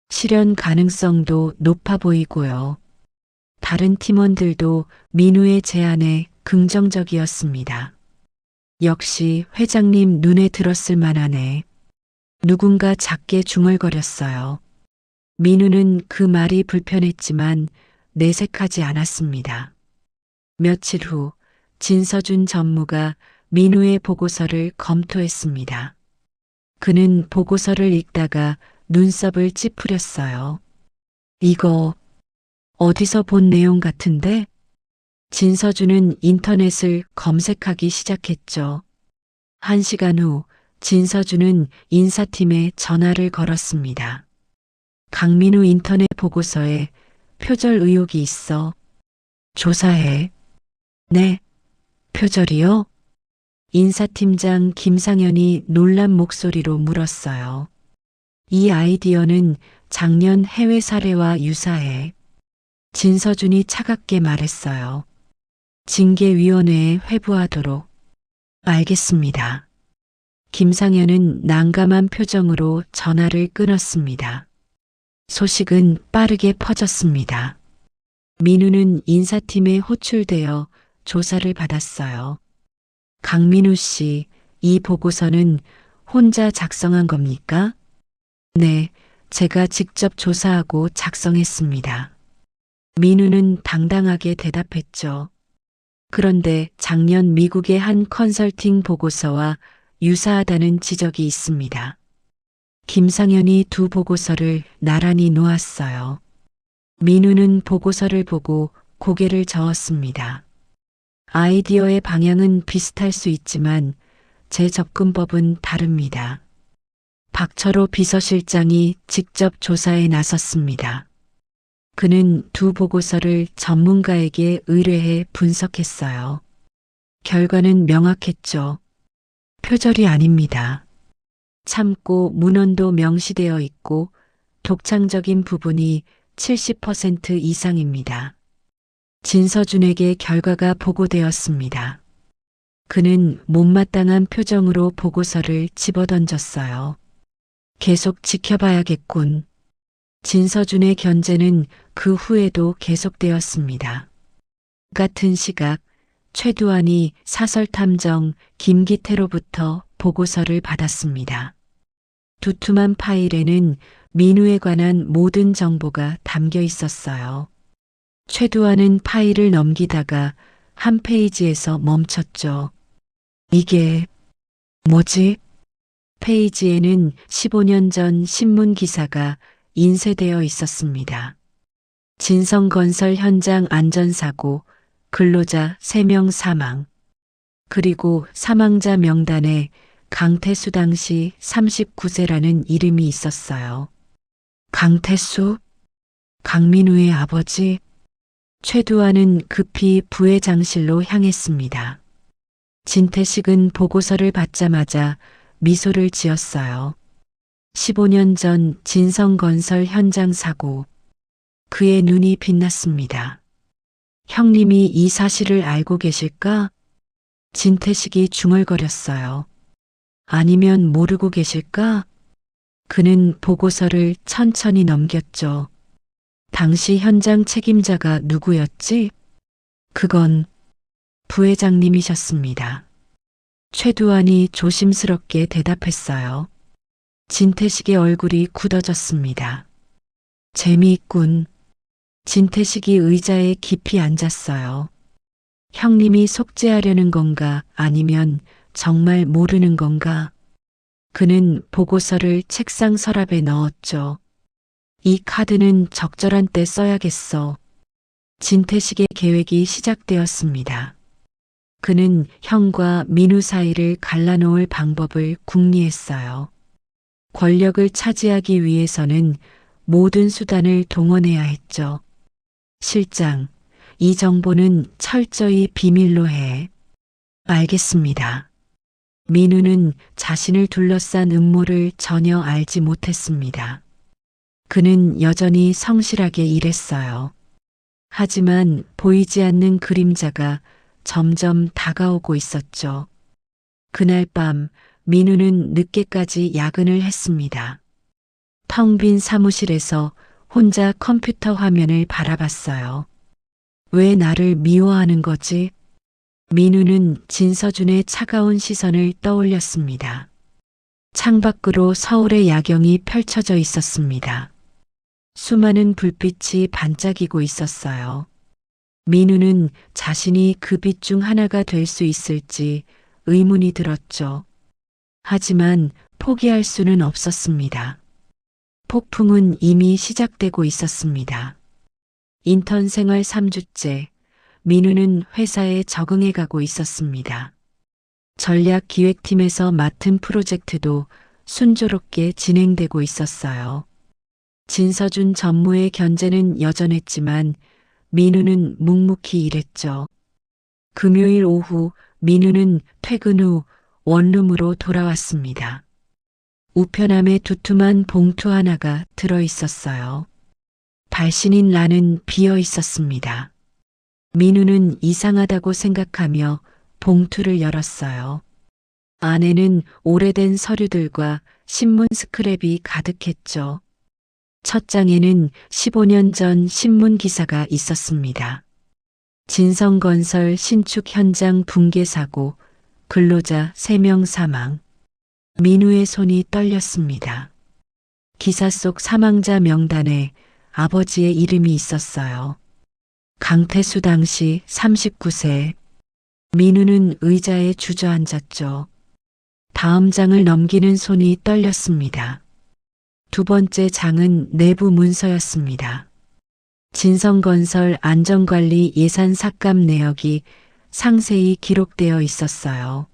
실현 가능성도 높아 보이고요. 다른 팀원들도 민우의 제안에 긍정적이었습니다. 역시 회장님 눈에 들었을 만하네. 누군가 작게 중얼거렸어요. 민우는 그 말이 불편했지만 내색하지 않았습니다. 며칠 후 진서준 전무가 민우의 보고서를 검토했습니다. 그는 보고서를 읽다가 눈썹을 찌푸렸어요. 이거 어디서 본 내용 같은데? 진서준은 인터넷을 검색하기 시작했죠. 1시간 후 진서준은 인사팀에 전화를 걸었습니다. 강민우 인터넷 보고서에 표절 의혹이 있어. 조사해. 네. 표절이요? 인사팀장 김상현이 놀란 목소리로 물었어요. 이 아이디어는 작년 해외 사례와 유사해. 진서준이 차갑게 말했어요. 징계위원회에 회부하도록. 알겠습니다. 김상현은 난감한 표정으로 전화를 끊었습니다. 소식은 빠르게 퍼졌습니다. 민우는 인사팀에 호출되어 조사를 받았어요. 강민우 씨, 이 보고서는 혼자 작성한 겁니까? 네, 제가 직접 조사하고 작성했습니다. 민우는 당당하게 대답했죠. 그런데 작년 미국의 한 컨설팅 보고서와 유사하다는 지적이 있습니다. 김상현이 두 보고서를 나란히 놓았어요. 민우는 보고서를 보고 고개를 저었습니다. 아이디어의 방향은 비슷할 수 있지만 제 접근법은 다릅니다. 박철호 비서실장이 직접 조사에 나섰습니다. 그는 두 보고서를 전문가에게 의뢰해 분석했어요. 결과는 명확했죠. 표절이 아닙니다. 참고 문헌도 명시되어 있고 독창적인 부분이 70% 이상입니다. 진서준에게 결과가 보고되었습니다. 그는 못마땅한 표정으로 보고서를 집어던졌어요. 계속 지켜봐야겠군. 진서준의 견제는 그 후에도 계속되었습니다. 같은 시각 최두환이 사설탐정 김기태로부터 보고서를 받았습니다. 두툼한 파일에는 민우에 관한 모든 정보가 담겨 있었어요. 최두환은 파일을 넘기다가 한 페이지에서 멈췄죠. 이게 뭐지? 페이지에는 15년 전 신문 기사가 인쇄되어 있었습니다. 진성건설 현장 안전사고, 근로자 3명 사망, 그리고 사망자 명단에 강태수 당시 39세라는 이름이 있었어요. 강태수? 강민우의 아버지? 최두환은 급히 부회장실로 향했습니다. 진태식은 보고서를 받자마자 미소를 지었어요. 15년 전 진성건설 현장 사고. 그의 눈이 빛났습니다. 형님이 이 사실을 알고 계실까? 진태식이 중얼거렸어요. 아니면 모르고 계실까? 그는 보고서를 천천히 넘겼죠. 당시 현장 책임자가 누구였지? 그건 부회장님이셨습니다. 최두환이 조심스럽게 대답했어요. 진태식의 얼굴이 굳어졌습니다. 재미있군. 진태식이 의자에 깊이 앉았어요. 형님이 속죄하려는 건가 아니면 정말 모르는 건가? 그는 보고서를 책상 서랍에 넣었죠. 이 카드는 적절한 때 써야겠어. 진퇴식의 계획이 시작되었습니다. 그는 형과 민우 사이를 갈라놓을 방법을 궁리했어요. 권력을 차지하기 위해서는 모든 수단을 동원해야 했죠. 실장, 이 정보는 철저히 비밀로 해. 알겠습니다. 민우는 자신을 둘러싼 음모를 전혀 알지 못했습니다. 그는 여전히 성실하게 일했어요. 하지만 보이지 않는 그림자가 점점 다가오고 있었죠. 그날 밤 민우는 늦게까지 야근을 했습니다. 텅 빈 사무실에서 혼자 컴퓨터 화면을 바라봤어요. 왜 나를 미워하는 거지? 민우는 진서준의 차가운 시선을 떠올렸습니다. 창밖으로 서울의 야경이 펼쳐져 있었습니다. 수많은 불빛이 반짝이고 있었어요. 민우는 자신이 그 빛 중 하나가 될 수 있을지 의문이 들었죠. 하지만 포기할 수는 없었습니다. 폭풍은 이미 시작되고 있었습니다. 인턴 생활 3주째, 민우는 회사에 적응해 가고 있었습니다. 전략기획팀에서 맡은 프로젝트도 순조롭게 진행되고 있었어요. 진서준 전무의 견제는 여전했지만 민우는 묵묵히 일했죠. 금요일 오후 민우는 퇴근 후 원룸으로 돌아왔습니다. 우편함에 두툼한 봉투 하나가 들어 있었어요. 발신인 란은 비어 있었습니다. 민우는 이상하다고 생각하며 봉투를 열었어요. 안에는 오래된 서류들과 신문 스크랩이 가득했죠. 첫 장에는 15년 전 신문 기사가 있었습니다. 진성건설 신축 현장 붕괴 사고, 근로자 3명 사망. 민우의 손이 떨렸습니다. 기사 속 사망자 명단에 아버지의 이름이 있었어요. 강태수 당시 39세. 민우는 의자에 주저앉았죠. 다음 장을 넘기는 손이 떨렸습니다. 두 번째 장은 내부 문서였습니다. 진성건설 안전관리 예산 삭감 내역이 상세히 기록되어 있었어요.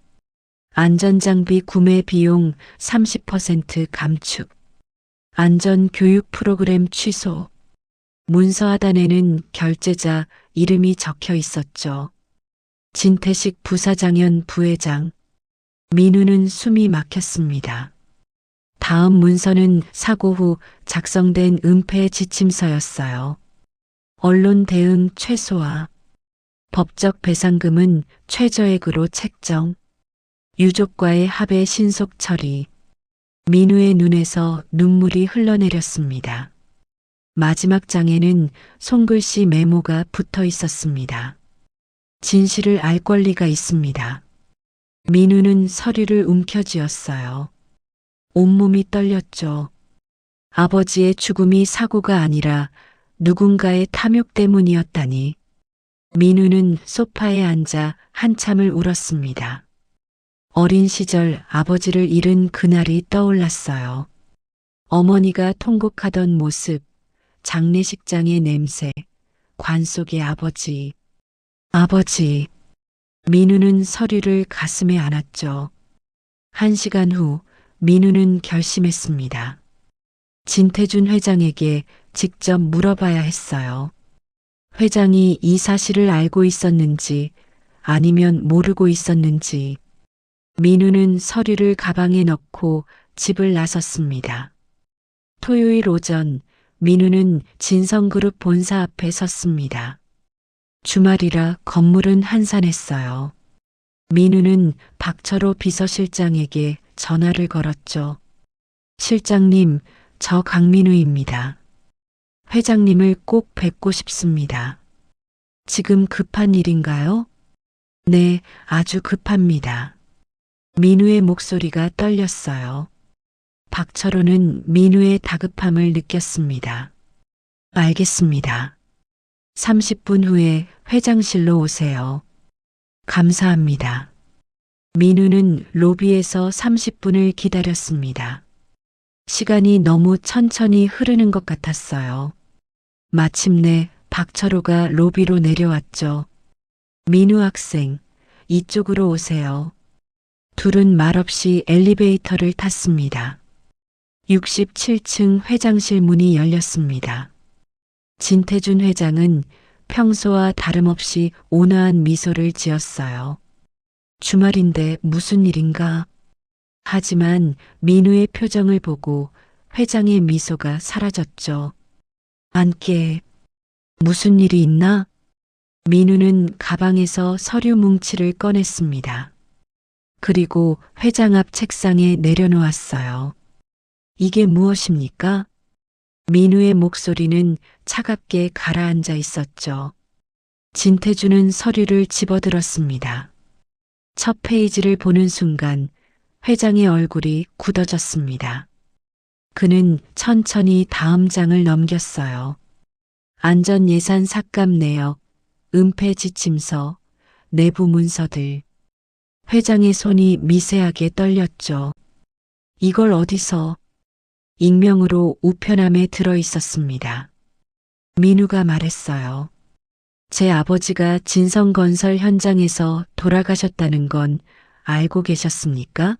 안전장비 구매 비용 30% 감축. 안전교육 프로그램 취소. 문서 하단에는 결제자 이름이 적혀 있었죠. 진태식 부사장현 부회장. 민우는 숨이 막혔습니다. 다음 문서는 사고 후 작성된 은폐 지침서였어요. 언론 대응 최소화. 법적 배상금은 최저액으로 책정. 유족과의 합의 신속 처리. 민우의 눈에서 눈물이 흘러내렸습니다. 마지막 장에는 손글씨 메모가 붙어 있었습니다. 진실을 알 권리가 있습니다. 민우는 서류를 움켜쥐었어요. 온몸이 떨렸죠. 아버지의 죽음이 사고가 아니라 누군가의 탐욕 때문이었다니. 민우는 소파에 앉아 한참을 울었습니다. 어린 시절 아버지를 잃은 그날이 떠올랐어요. 어머니가 통곡하던 모습, 장례식장의 냄새, 관 속의 아버지. 아버지. 민우는 서류를 가슴에 안았죠. 1시간 후 민우는 결심했습니다. 진태준 회장에게 직접 물어봐야 했어요. 회장이 이 사실을 알고 있었는지 아니면 모르고 있었는지. 민우는 서류를 가방에 넣고 집을 나섰습니다. 토요일 오전 민우는 진성그룹 본사 앞에 섰습니다. 주말이라 건물은 한산했어요. 민우는 박철호 비서실장에게 전화를 걸었죠. 실장님, 저 강민우입니다. 회장님을 꼭 뵙고 싶습니다. 지금 급한 일인가요? 네, 아주 급합니다. 민우의 목소리가 떨렸어요. 박철호는 민우의 다급함을 느꼈습니다. 알겠습니다. 30분 후에 회장실로 오세요. 감사합니다. 민우는 로비에서 30분을 기다렸습니다. 시간이 너무 천천히 흐르는 것 같았어요. 마침내 박철호가 로비로 내려왔죠. 민우 학생, 이쪽으로 오세요. 둘은 말없이 엘리베이터를 탔습니다. 67층 회장실 문이 열렸습니다. 진태준 회장은 평소와 다름없이 온화한 미소를 지었어요. 주말인데 무슨 일인가? 하지만 민우의 표정을 보고 회장의 미소가 사라졌죠. 안께 무슨 일이 있나? 민우는 가방에서 서류 뭉치를 꺼냈습니다. 그리고 회장 앞 책상에 내려놓았어요. 이게 무엇입니까? 민우의 목소리는 차갑게 가라앉아 있었죠. 진태준은 서류를 집어들었습니다. 첫 페이지를 보는 순간 회장의 얼굴이 굳어졌습니다. 그는 천천히 다음 장을 넘겼어요. 안전예산 삭감 내역, 은폐 지침서, 내부 문서들. 회장의 손이 미세하게 떨렸죠. 이걸 어디서? 익명으로 우편함에 들어 있었습니다. 민우가 말했어요. 제 아버지가 진성건설 현장에서 돌아가셨다는 건 알고 계셨습니까?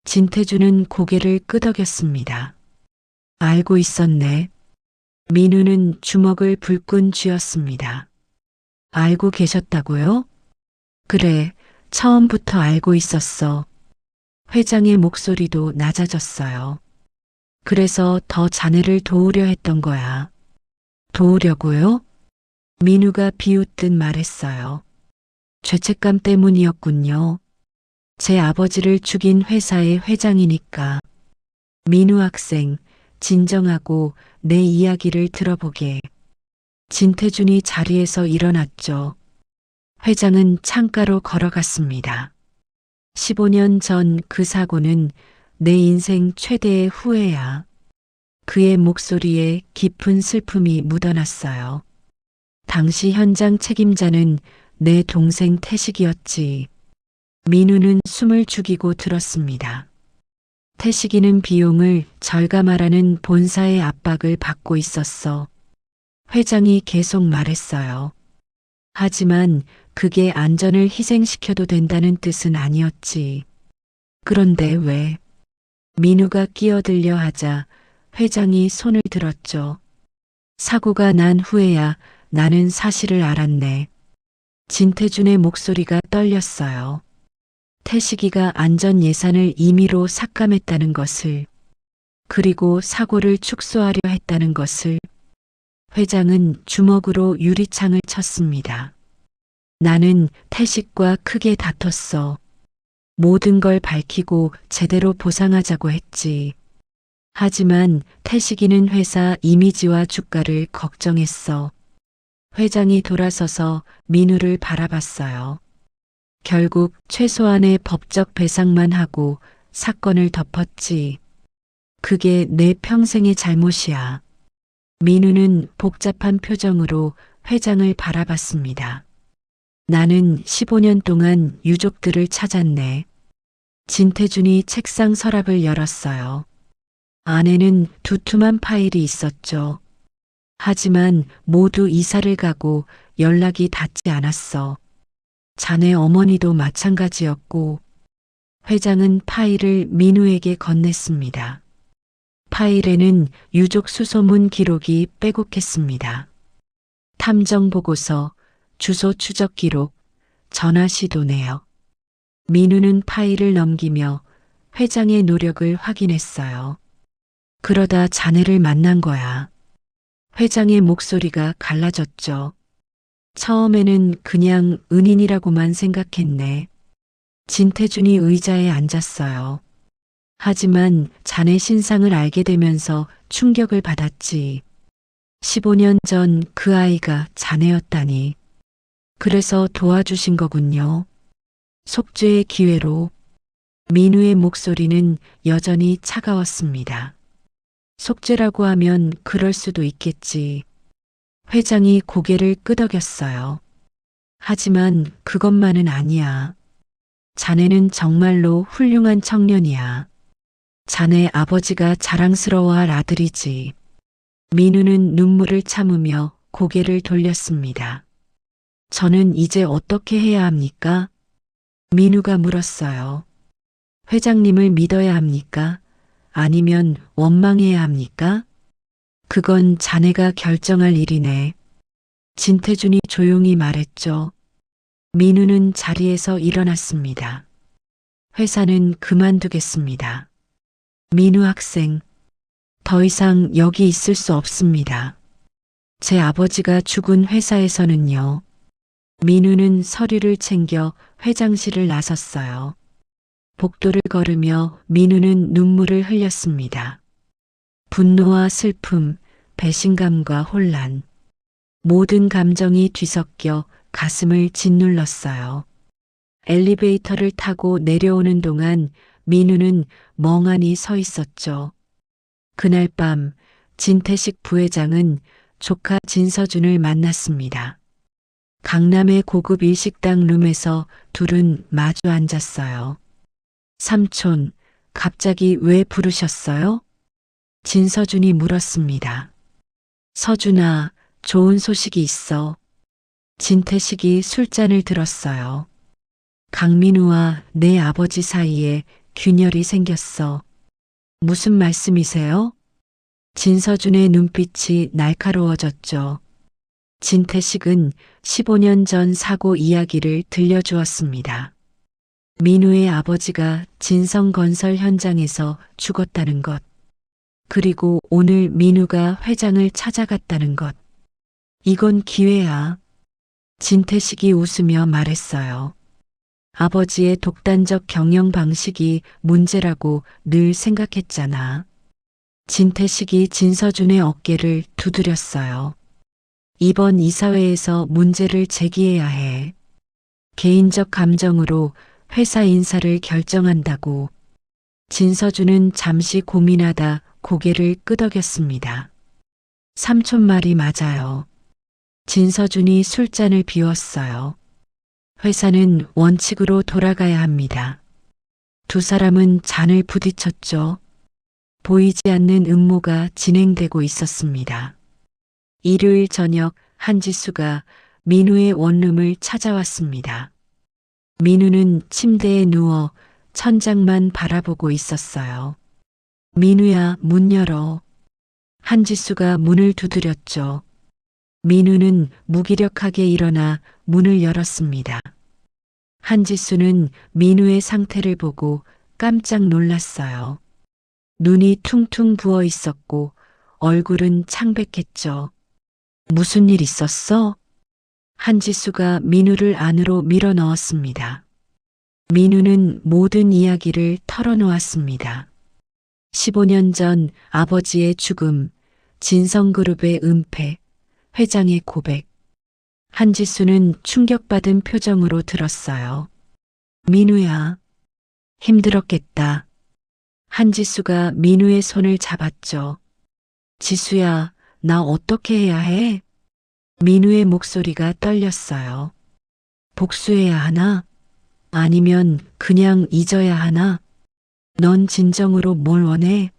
진태준은 고개를 끄덕였습니다. 알고 있었네. 민우는 주먹을 불끈 쥐었습니다. 알고 계셨다고요? 그래, 처음부터 알고 있었어. 회장의 목소리도 낮아졌어요. 그래서 더 자네를 도우려 했던 거야. 도우려고요? 민우가 비웃듯 말했어요. 죄책감 때문이었군요. 제 아버지를 죽인 회사의 회장이니까. 민우 학생, 진정하고 내 이야기를 들어보게. 진태준이 자리에서 일어났죠. 회장은 창가로 걸어갔습니다. 15년 전 그 사고는 내 인생 최대의 후회야. 그의 목소리에 깊은 슬픔이 묻어났어요. 당시 현장 책임자는 내 동생 태식이었지. 민우는 숨을 죽이고 들었습니다. 태식이는 비용을 절감하라는 본사의 압박을 받고 있었어. 회장이 계속 말했어요. 하지만 그게 안전을 희생시켜도 된다는 뜻은 아니었지. 그런데 왜? 민우가 끼어들려 하자 회장이 손을 들었죠. 사고가 난 후에야 나는 사실을 알았네. 진태준의 목소리가 떨렸어요. 태식이가 안전 예산을 임의로 삭감했다는 것을, 그리고 사고를 축소하려 했다는 것을. 회장은 주먹으로 유리창을 쳤습니다. 나는 태식과 크게 다퉜어. 모든 걸 밝히고 제대로 보상하자고 했지. 하지만 태식이는 회사 이미지와 주가를 걱정했어. 회장이 돌아서서 민우를 바라봤어요. 결국 최소한의 법적 배상만 하고 사건을 덮었지. 그게 내 평생의 잘못이야. 민우는 복잡한 표정으로 회장을 바라봤습니다. 나는 15년 동안 유족들을 찾았네. 진태준이 책상 서랍을 열었어요. 안에는 두툼한 파일이 있었죠. 하지만 모두 이사를 가고 연락이 닿지 않았어. 자네 어머니도 마찬가지였고. 회장은 파일을 민우에게 건넸습니다. 파일에는 유족 수소문 기록이 빼곡했습니다. 탐정 보고서, 주소 추적 기록, 전화 시도 내역. 민우는 파일을 넘기며 회장의 노력을 확인했어요. 그러다 자네를 만난 거야. 회장의 목소리가 갈라졌죠. 처음에는 그냥 은인이라고만 생각했네. 진태준이 의자에 앉았어요. 하지만 자네 신상을 알게 되면서 충격을 받았지. 15년 전 그 아이가 자네였다니. 그래서 도와주신 거군요. 속죄의 기회로. 민우의 목소리는 여전히 차가웠습니다. 속죄라고 하면 그럴 수도 있겠지. 회장이 고개를 끄덕였어요. 하지만 그것만은 아니야. 자네는 정말로 훌륭한 청년이야. 자네 아버지가 자랑스러워할 아들이지. 민우는 눈물을 참으며 고개를 돌렸습니다. 저는 이제 어떻게 해야 합니까? 민우가 물었어요. 회장님을 믿어야 합니까? 아니면 원망해야 합니까? 그건 자네가 결정할 일이네. 진태준이 조용히 말했죠. 민우는 자리에서 일어났습니다. 회사는 그만두겠습니다. 민우 학생, 더 이상 여기 있을 수 없습니다. 제 아버지가 죽은 회사에서는요. 민우는 서류를 챙겨 회장실을 나섰어요. 복도를 걸으며 민우는 눈물을 흘렸습니다. 분노와 슬픔, 배신감과 혼란, 모든 감정이 뒤섞여 가슴을 짓눌렀어요. 엘리베이터를 타고 내려오는 동안 민우는 멍하니 서 있었죠. 그날 밤 진태식 부회장은 조카 진서준을 만났습니다. 강남의 고급 일식당 룸에서 둘은 마주 앉았어요. 삼촌, 갑자기 왜 부르셨어요? 진서준이 물었습니다. 서준아, 좋은 소식이 있어. 진태식이 술잔을 들었어요. 강민우와 내 아버지 사이에 균열이 생겼어. 무슨 말씀이세요? 진서준의 눈빛이 날카로워졌죠. 진태식은 15년 전 사고 이야기를 들려주었습니다. 민우의 아버지가 진성건설 현장에서 죽었다는 것. 그리고 오늘 민우가 회장을 찾아갔다는 것. 이건 기회야. 진태식이 웃으며 말했어요. 아버지의 독단적 경영 방식이 문제라고 늘 생각했잖아. 진태식이 진서준의 어깨를 두드렸어요. 이번 이사회에서 문제를 제기해야 해. 개인적 감정으로 회사 인사를 결정한다고. 진서준은 잠시 고민하다 고개를 끄덕였습니다. 삼촌 말이 맞아요. 진서준이 술잔을 비웠어요. 회사는 원칙으로 돌아가야 합니다. 두 사람은 잔을 부딪혔죠. 보이지 않는 음모가 진행되고 있었습니다. 일요일 저녁 한지수가 민우의 원룸을 찾아왔습니다. 민우는 침대에 누워 천장만 바라보고 있었어요. 민우야, 문 열어. 한지수가 문을 두드렸죠. 민우는 무기력하게 일어나 문을 열었습니다. 한지수는 민우의 상태를 보고 깜짝 놀랐어요. 눈이 퉁퉁 부어 있었고 얼굴은 창백했죠. 무슨 일 있었어? 한지수가 민우를 안으로 밀어 넣었습니다. 민우는 모든 이야기를 털어놓았습니다. 15년 전 아버지의 죽음, 진성그룹의 은폐, 회장의 고백. 한지수는 충격받은 표정으로 들었어요. 민우야, 힘들었겠다. 한지수가 민우의 손을 잡았죠. 지수야, 나 어떻게 해야 해? 민우의 목소리가 떨렸어요. 복수해야 하나? 아니면 그냥 잊어야 하나? 넌 진정으로 뭘 원해?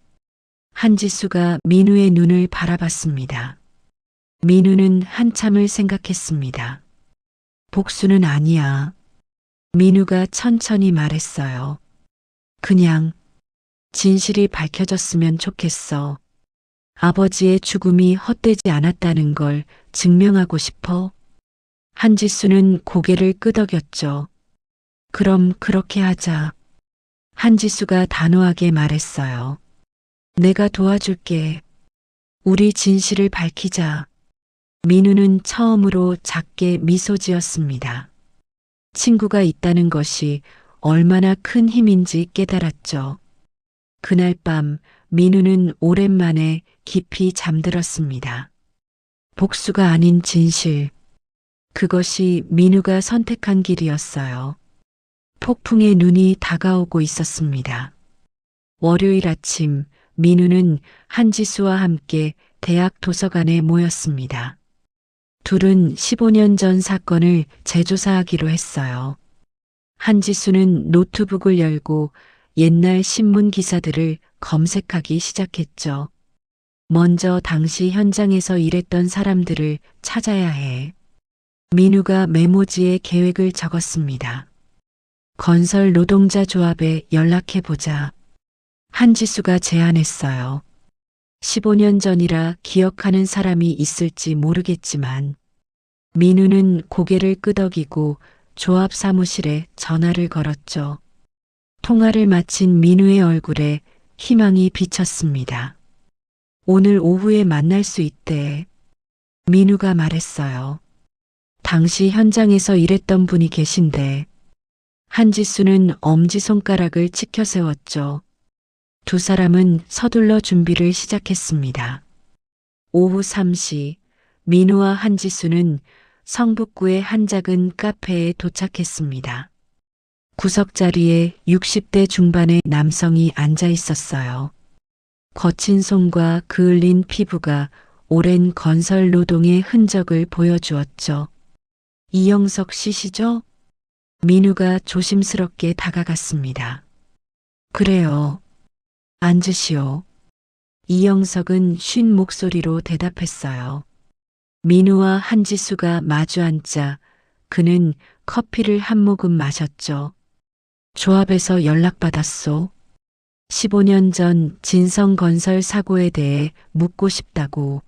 한지수가 민우의 눈을 바라봤습니다. 민우는 한참을 생각했습니다. 복수는 아니야. 민우가 천천히 말했어요. 그냥 진실이 밝혀졌으면 좋겠어. 아버지의 죽음이 헛되지 않았다는 걸 증명하고 싶어. 한지수는 고개를 끄덕였죠. 그럼 그렇게 하자. 한지수가 단호하게 말했어요. 내가 도와줄게. 우리 진실을 밝히자. 민우는 처음으로 작게 미소 지었습니다. 친구가 있다는 것이 얼마나 큰 힘인지 깨달았죠. 그날 밤 민우는 오랜만에 깊이 잠들었습니다. 복수가 아닌 진실. 그것이 민우가 선택한 길이었어요. 폭풍의 눈이 다가오고 있었습니다. 월요일 아침 민우는 한지수와 함께 대학 도서관에 모였습니다. 둘은 15년 전 사건을 재조사하기로 했어요. 한지수는 노트북을 열고 옛날 신문 기사들을 검색하기 시작했죠. 먼저 당시 현장에서 일했던 사람들을 찾아야 해. 민우가 메모지에 계획을 적었습니다. 건설 노동자 조합에 연락해보자. 한지수가 제안했어요. 15년 전이라 기억하는 사람이 있을지 모르겠지만 민우는 고개를 끄덕이고 조합 사무실에 전화를 걸었죠. 통화를 마친 민우의 얼굴에 희망이 비쳤습니다. 오늘 오후에 만날 수 있대. 민우가 말했어요. 당시 현장에서 일했던 분이 계신데. 한지수는 엄지손가락을 치켜 세웠죠. 두 사람은 서둘러 준비를 시작했습니다. 오후 3시 민우와 한지수는 성북구의 한 작은 카페에 도착했습니다. 구석자리에 60대 중반의 남성이 앉아 있었어요. 거친 손과 그을린 피부가 오랜 건설 노동의 흔적을 보여주었죠. 이영석 씨시죠? 민우가 조심스럽게 다가갔습니다. 그래요. 앉으시오. 이영석은 쉰 목소리로 대답했어요. 민우와 한지수가 마주 앉자 그는 커피를 한 모금 마셨죠. 조합에서 연락받았소. 15년 전 진성건설 사고에 대해 묻고 싶다고.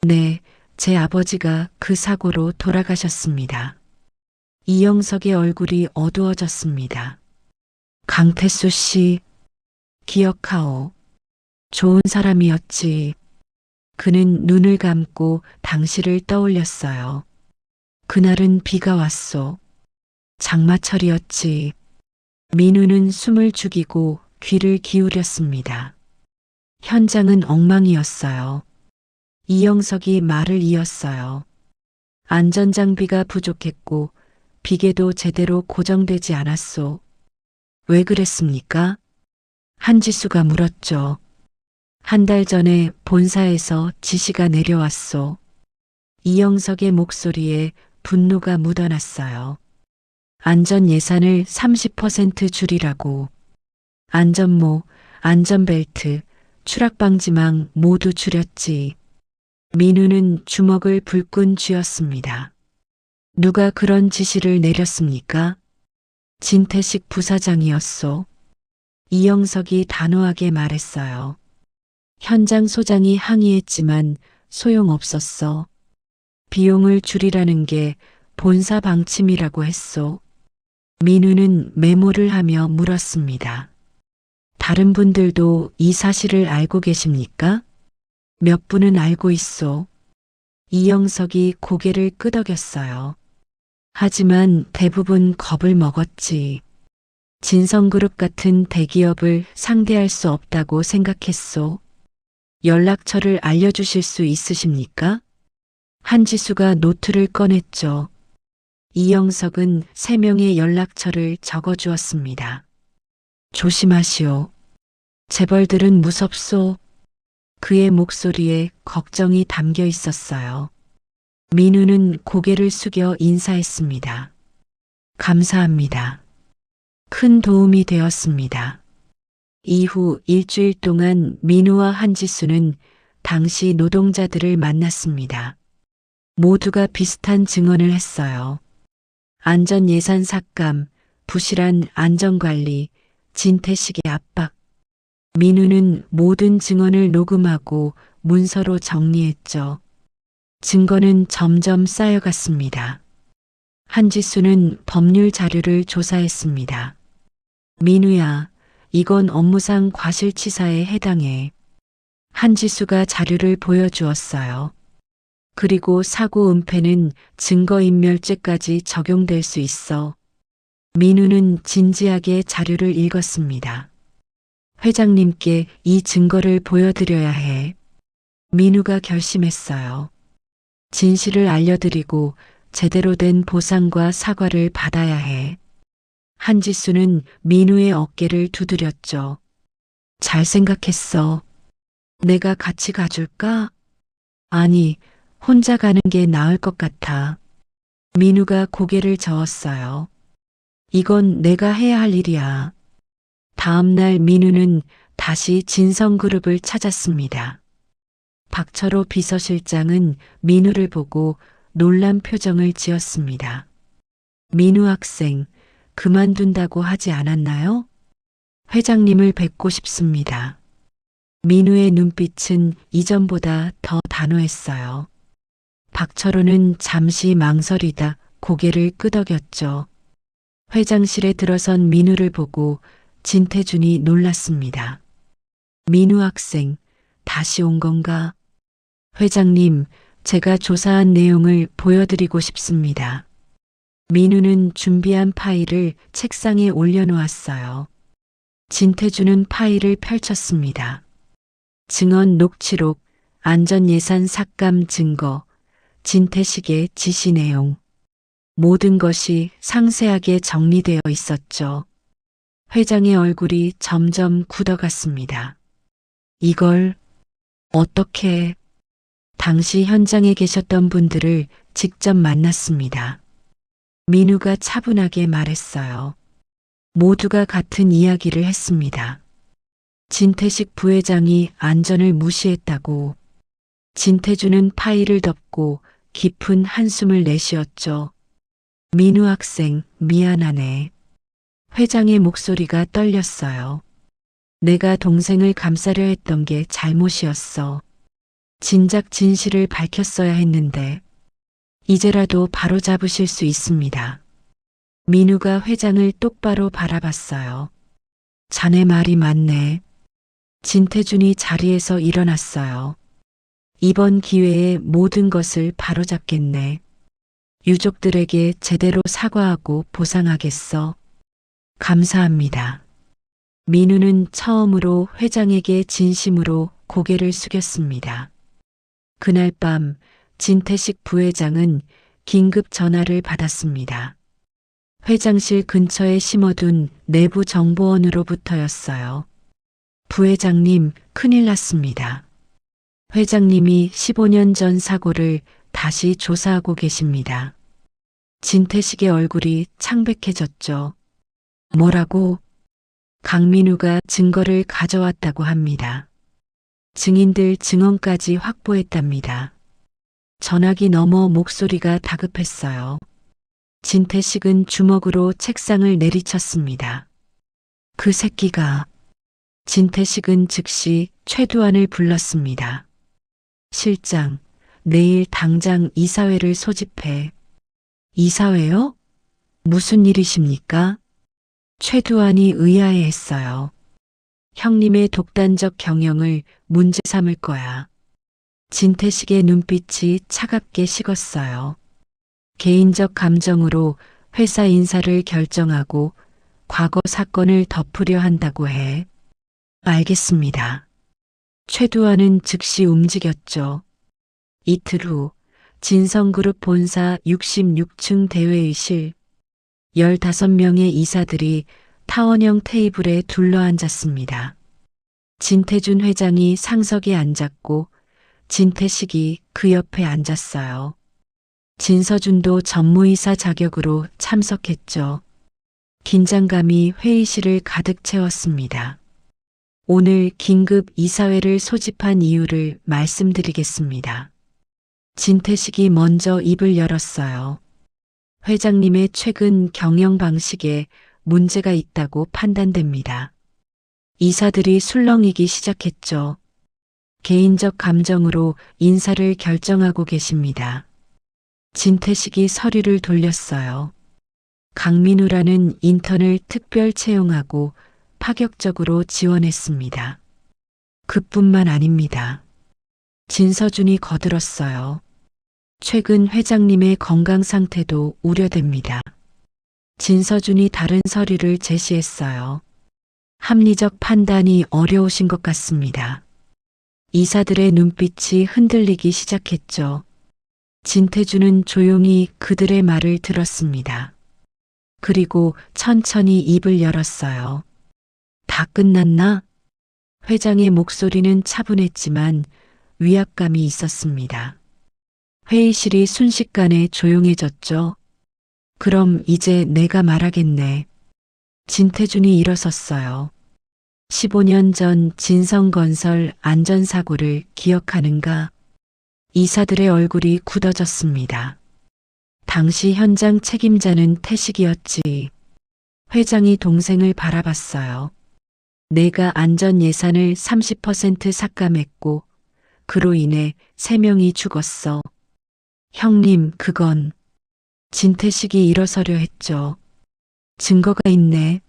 네, 제 아버지가 그 사고로 돌아가셨습니다. 이영석의 얼굴이 어두워졌습니다. 강태수 씨, 기억하오. 좋은 사람이었지. 그는 눈을 감고 당시를 떠올렸어요. 그날은 비가 왔소. 장마철이었지. 민우는 숨을 죽이고 귀를 기울였습니다. 현장은 엉망이었어요. 이영석이 말을 이었어요. 안전장비가 부족했고 비계도 제대로 고정되지 않았소. 왜 그랬습니까? 한지수가 물었죠. 한 달 전에 본사에서 지시가 내려왔소. 이영석의 목소리에 분노가 묻어났어요. 안전 예산을 30% 줄이라고. 안전모, 안전벨트, 추락방지망 모두 줄였지. 민우는 주먹을 불끈 쥐었습니다. 누가 그런 지시를 내렸습니까? 진태식 부사장이었소. 이영석이 단호하게 말했어요. 현장 소장이 항의했지만 소용없었어. 비용을 줄이라는 게 본사 방침이라고 했소. 민우는 메모를 하며 물었습니다. 다른 분들도 이 사실을 알고 계십니까? 몇 분은 알고 있소. 이영석이 고개를 끄덕였어요. 하지만 대부분 겁을 먹었지. 진성그룹 같은 대기업을 상대할 수 없다고 생각했소. 연락처를 알려주실 수 있으십니까? 한지수가 노트를 꺼냈죠. 이영석은 3명의 연락처를 적어주었습니다. 조심하시오. 재벌들은 무섭소. 그의 목소리에 걱정이 담겨 있었어요. 민우는 고개를 숙여 인사했습니다. 감사합니다. 큰 도움이 되었습니다. 이후 일주일 동안 민우와 한지수는 당시 노동자들을 만났습니다. 모두가 비슷한 증언을 했어요. 안전예산 삭감, 부실한 안전관리, 진태식의 압박. 민우는 모든 증언을 녹음하고 문서로 정리했죠. 증거는 점점 쌓여갔습니다. 한지수는 법률 자료를 조사했습니다. 민우야, 이건 업무상 과실치사에 해당해. 한지수가 자료를 보여주었어요. 그리고 사고 은폐는 증거인멸죄까지 적용될 수 있어. 민우는 진지하게 자료를 읽었습니다. 회장님께 이 증거를 보여드려야 해. 민우가 결심했어요. 진실을 알려드리고 제대로 된 보상과 사과를 받아야 해. 한지수는 민우의 어깨를 두드렸죠. 잘 생각했어. 내가 같이 가줄까? 아니, 혼자 가는 게 나을 것 같아. 민우가 고개를 저었어요. 이건 내가 해야 할 일이야. 다음 날 민우는 다시 진성그룹을 찾았습니다. 박철호 비서실장은 민우를 보고 놀란 표정을 지었습니다. 민우 학생, 그만둔다고 하지 않았나요? 회장님을 뵙고 싶습니다. 민우의 눈빛은 이전보다 더 단호했어요. 박철호는 잠시 망설이다 고개를 끄덕였죠. 회장실에 들어선 민우를 보고 진태준이 놀랐습니다. 민우 학생, 다시 온 건가? 회장님, 제가 조사한 내용을 보여드리고 싶습니다. 민우는 준비한 파일을 책상에 올려놓았어요. 진태준은 파일을 펼쳤습니다. 증언 녹취록, 안전예산 삭감 증거, 진태식의 지시 내용. 모든 것이 상세하게 정리되어 있었죠. 회장의 얼굴이 점점 굳어갔습니다. 이걸 어떻게... 당시 현장에 계셨던 분들을 직접 만났습니다. 민우가 차분하게 말했어요. 모두가 같은 이야기를 했습니다. 진태식 부회장이 안전을 무시했다고. 진태준은 파일을 덮고 깊은 한숨을 내쉬었죠. 민우 학생, 미안하네. 회장의 목소리가 떨렸어요. 내가 동생을 감싸려 했던 게 잘못이었어. 진작 진실을 밝혔어야 했는데 이제라도 바로잡으실 수 있습니다. 민우가 회장을 똑바로 바라봤어요. 자네 말이 맞네. 진태준이 자리에서 일어났어요. 이번 기회에 모든 것을 바로잡겠네. 유족들에게 제대로 사과하고 보상하겠어. 감사합니다. 민우는 처음으로 회장에게 진심으로 고개를 숙였습니다. 그날 밤 진태식 부회장은 긴급 전화를 받았습니다. 회장실 근처에 심어둔 내부 정보원으로부터였어요. 부회장님, 큰일 났습니다. 회장님이 15년 전 사고를 다시 조사하고 계십니다. 진태식의 얼굴이 창백해졌죠. 뭐라고? 강민우가 증거를 가져왔다고 합니다. 증인들 증언까지 확보했답니다. 전화기 너머 목소리가 다급했어요. 진태식은 주먹으로 책상을 내리쳤습니다. 그 새끼가... 진태식은 즉시 최두환을 불렀습니다. 실장, 내일 당장 이사회를 소집해. 이사회요? 무슨 일이십니까? 최두환이 의아해했어요. 형님의 독단적 경영을 문제 삼을 거야. 진태식의 눈빛이 차갑게 식었어요. 개인적 감정으로 회사 인사를 결정하고 과거 사건을 덮으려 한다고 해. 알겠습니다. 최두환은 즉시 움직였죠. 이틀 후 진성그룹 본사 66층 대회의실 15명의 이사들이 타원형 테이블에 둘러앉았습니다. 진태준 회장이 상석에 앉았고 진태식이 그 옆에 앉았어요. 진서준도 전무이사 자격으로 참석했죠. 긴장감이 회의실을 가득 채웠습니다. 오늘 긴급 이사회를 소집한 이유를 말씀드리겠습니다. 진태식이 먼저 입을 열었어요. 회장님의 최근 경영 방식에 문제가 있다고 판단됩니다. 이사들이 술렁이기 시작했죠. 개인적 감정으로 인사를 결정하고 계십니다. 진태식이 서류를 돌렸어요. 강민우라는 인턴을 특별 채용하고 파격적으로 지원했습니다. 그뿐만 아닙니다. 진서준이 거들었어요. 최근 회장님의 건강 상태도 우려됩니다. 진서준이 다른 서류를 제시했어요. 합리적 판단이 어려우신 것 같습니다. 이사들의 눈빛이 흔들리기 시작했죠. 진태준은 조용히 그들의 말을 들었습니다. 그리고 천천히 입을 열었어요. 다 끝났나? 회장의 목소리는 차분했지만 위압감이 있었습니다. 회의실이 순식간에 조용해졌죠. 그럼 이제 내가 말하겠네. 진태준이 일어섰어요. 15년 전 진성건설 안전사고를 기억하는가? 이사들의 얼굴이 굳어졌습니다. 당시 현장 책임자는 태식이었지. 회장이 동생을 바라봤어요. 내가 안전 예산을 30% 삭감했고 그로 인해 3명이 죽었어. 형님, 그건 진태식이 일어서려 했죠. 증거가 있네.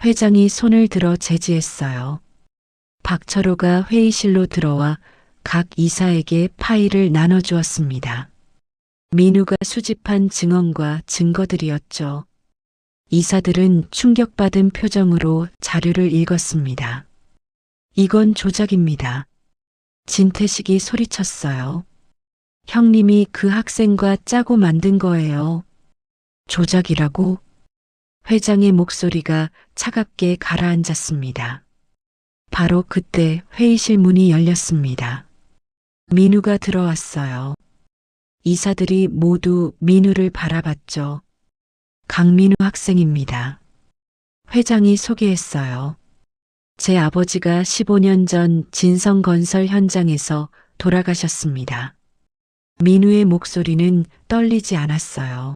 회장이 손을 들어 제지했어요. 박철호가 회의실로 들어와 각 이사에게 파일을 나눠주었습니다. 민우가 수집한 증언과 증거들이었죠. 이사들은 충격받은 표정으로 자료를 읽었습니다. 이건 조작입니다. 진태식이 소리쳤어요. 형님이 그 학생과 짜고 만든 거예요. 조작이라고? 회장의 목소리가 차갑게 가라앉았습니다. 바로 그때 회의실 문이 열렸습니다. 민우가 들어왔어요. 이사들이 모두 민우를 바라봤죠. 강민우 학생입니다. 회장이 소개했어요. 제 아버지가 15년 전 진성건설 현장에서 돌아가셨습니다. 민우의 목소리는 떨리지 않았어요.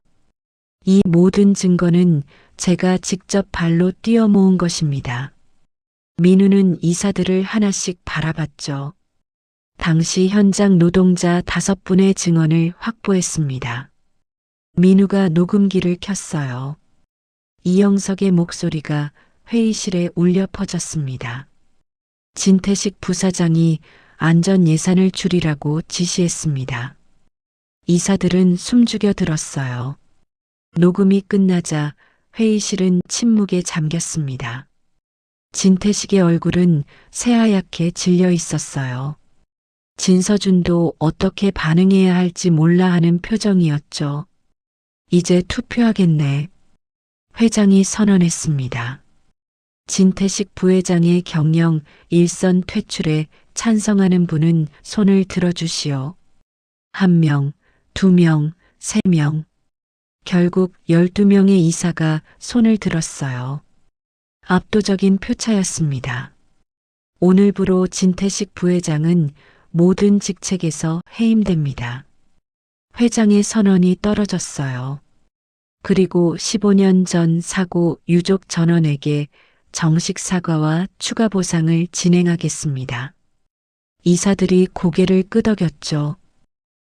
이 모든 증거는 제가 직접 발로 뛰어 모은 것입니다. 민우는 이사들을 하나씩 바라봤죠. 당시 현장 노동자 5분의 증언을 확보했습니다. 민우가 녹음기를 켰어요. 이영석의 목소리가 회의실에 울려 퍼졌습니다. 진태식 부사장이 안전 예산을 줄이라고 지시했습니다. 이사들은 숨죽여 들었어요. 녹음이 끝나자 회의실은 침묵에 잠겼습니다. 진태식의 얼굴은 새하얗게 질려 있었어요. 진서준도 어떻게 반응해야 할지 몰라 하는 표정이었죠. 이제 투표하겠네. 회장이 선언했습니다. 진태식 부회장의 경영 일선 퇴출에 찬성하는 분은 손을 들어주시오. 1명, 2명, 3명. 결국 12명의 이사가 손을 들었어요. 압도적인 표차였습니다. 오늘부로 진태식 부회장은 모든 직책에서 해임됩니다. 회장의 선언이 떨어졌어요. 그리고 15년 전 사고 유족 전원에게 정식 사과와 추가 보상을 진행하겠습니다. 이사들이 고개를 끄덕였죠.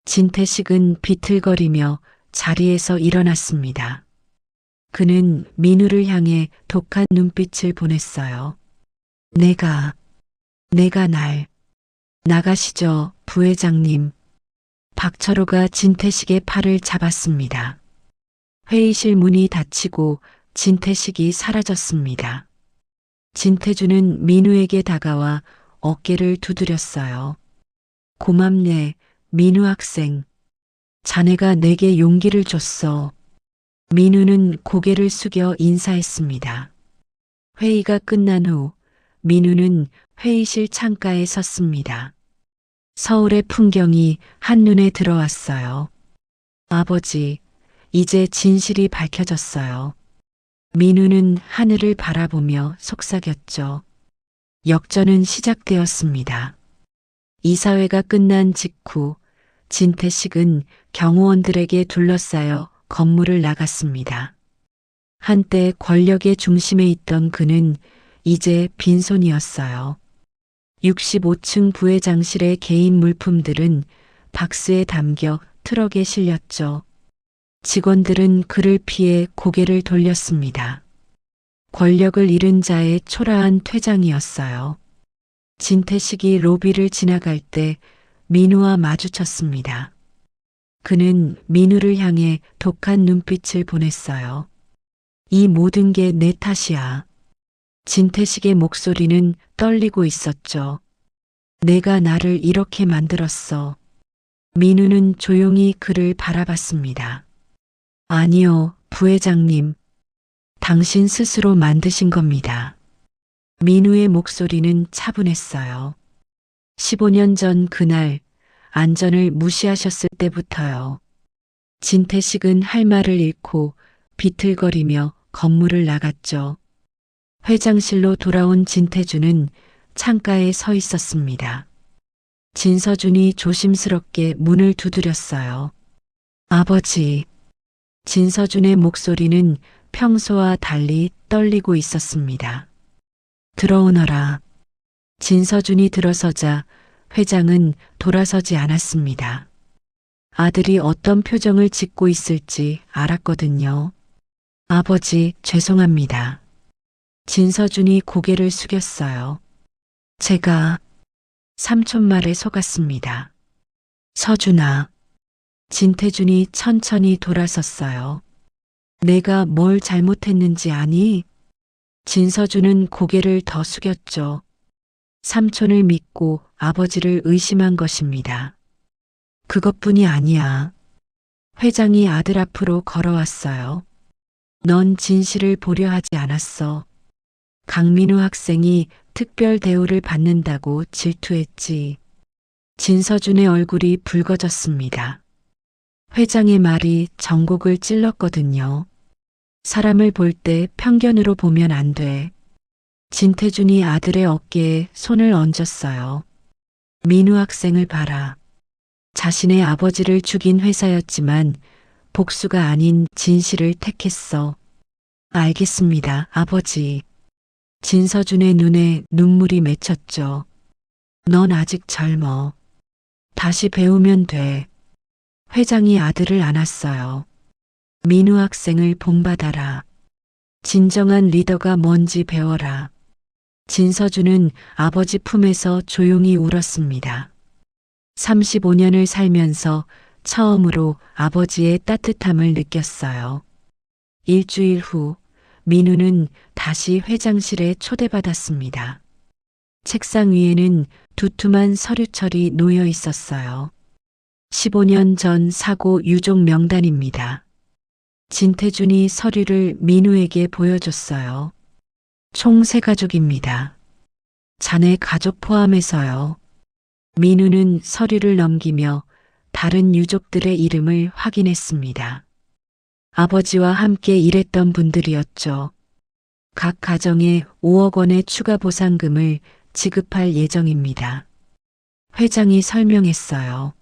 진태식은 비틀거리며 자리에서 일어났습니다. 그는 민우를 향해 독한 눈빛을 보냈어요. 내가 나가시죠, 부회장님. 박철호가 진태식의 팔을 잡았습니다. 회의실 문이 닫히고 진태식이 사라졌습니다. 진태준은 민우에게 다가와 어깨를 두드렸어요. 고맙네, 민우 학생. 자네가 내게 용기를 줬어. 민우는 고개를 숙여 인사했습니다. 회의가 끝난 후 민우는 회의실 창가에 섰습니다. 서울의 풍경이 한눈에 들어왔어요. 아버지, 이제 진실이 밝혀졌어요. 민우는 하늘을 바라보며 속삭였죠. 역전은 시작되었습니다. 이사회가 끝난 직후 진태식은 경호원들에게 둘러싸여 건물을 나갔습니다. 한때 권력의 중심에 있던 그는 이제 빈손이었어요. 65층 부회장실의 개인 물품들은 박스에 담겨 트럭에 실렸죠. 직원들은 그를 피해 고개를 돌렸습니다. 권력을 잃은 자의 초라한 퇴장이었어요. 진태식이 로비를 지나갈 때 민우와 마주쳤습니다. 그는 민우를 향해 독한 눈빛을 보냈어요. 이 모든 게 내 탓이야. 진태식의 목소리는 떨리고 있었죠. 내가 나를 이렇게 만들었어. 민우는 조용히 그를 바라봤습니다. 아니요, 부회장님. 당신 스스로 만드신 겁니다. 민우의 목소리는 차분했어요. 15년 전 그날 안전을 무시하셨을 때부터요. 진태식은 할 말을 잃고 비틀거리며 건물을 나갔죠. 회장실로 돌아온 진태준은 창가에 서 있었습니다. 진서준이 조심스럽게 문을 두드렸어요. 아버지. 진서준의 목소리는 평소와 달리 떨리고 있었습니다. 들어오너라. 진서준이 들어서자 회장은 돌아서지 않았습니다. 아들이 어떤 표정을 짓고 있을지 알았거든요. 아버지, 죄송합니다. 진서준이 고개를 숙였어요. 제가 삼촌 말에 속았습니다. 서준아. 진태준이 천천히 돌아섰어요. 내가 뭘 잘못했는지 아니? 진서준은 고개를 더 숙였죠. 삼촌을 믿고 아버지를 의심한 것입니다. 그것뿐이 아니야. 회장이 아들 앞으로 걸어왔어요. 넌 진실을 보려 하지 않았어. 강민우 학생이 특별 대우를 받는다고 질투했지. 진서준의 얼굴이 붉어졌습니다. 회장의 말이 전곡을 찔렀거든요. 사람을 볼 때 편견으로 보면 안 돼. 진태준이 아들의 어깨에 손을 얹었어요. 민우 학생을 봐라. 자신의 아버지를 죽인 회사였지만 복수가 아닌 진실을 택했어. 알겠습니다, 아버지. 진서준의 눈에 눈물이 맺혔죠. 넌 아직 젊어. 다시 배우면 돼. 회장이 아들을 안았어요. 민우 학생을 본받아라. 진정한 리더가 뭔지 배워라. 진서준은 아버지 품에서 조용히 울었습니다. 35년을 살면서 처음으로 아버지의 따뜻함을 느꼈어요. 일주일 후 민우는 다시 회장실에 초대받았습니다. 책상 위에는 두툼한 서류철이 놓여 있었어요. 15년 전 사고 유족 명단입니다. 진태준이 서류를 민우에게 보여줬어요. 총 3가족입니다. 자네 가족 포함해서요. 민우는 서류를 넘기며 다른 유족들의 이름을 확인했습니다. 아버지와 함께 일했던 분들이었죠. 각 가정에 5억 원의 추가 보상금을 지급할 예정입니다. 회장이 설명했어요.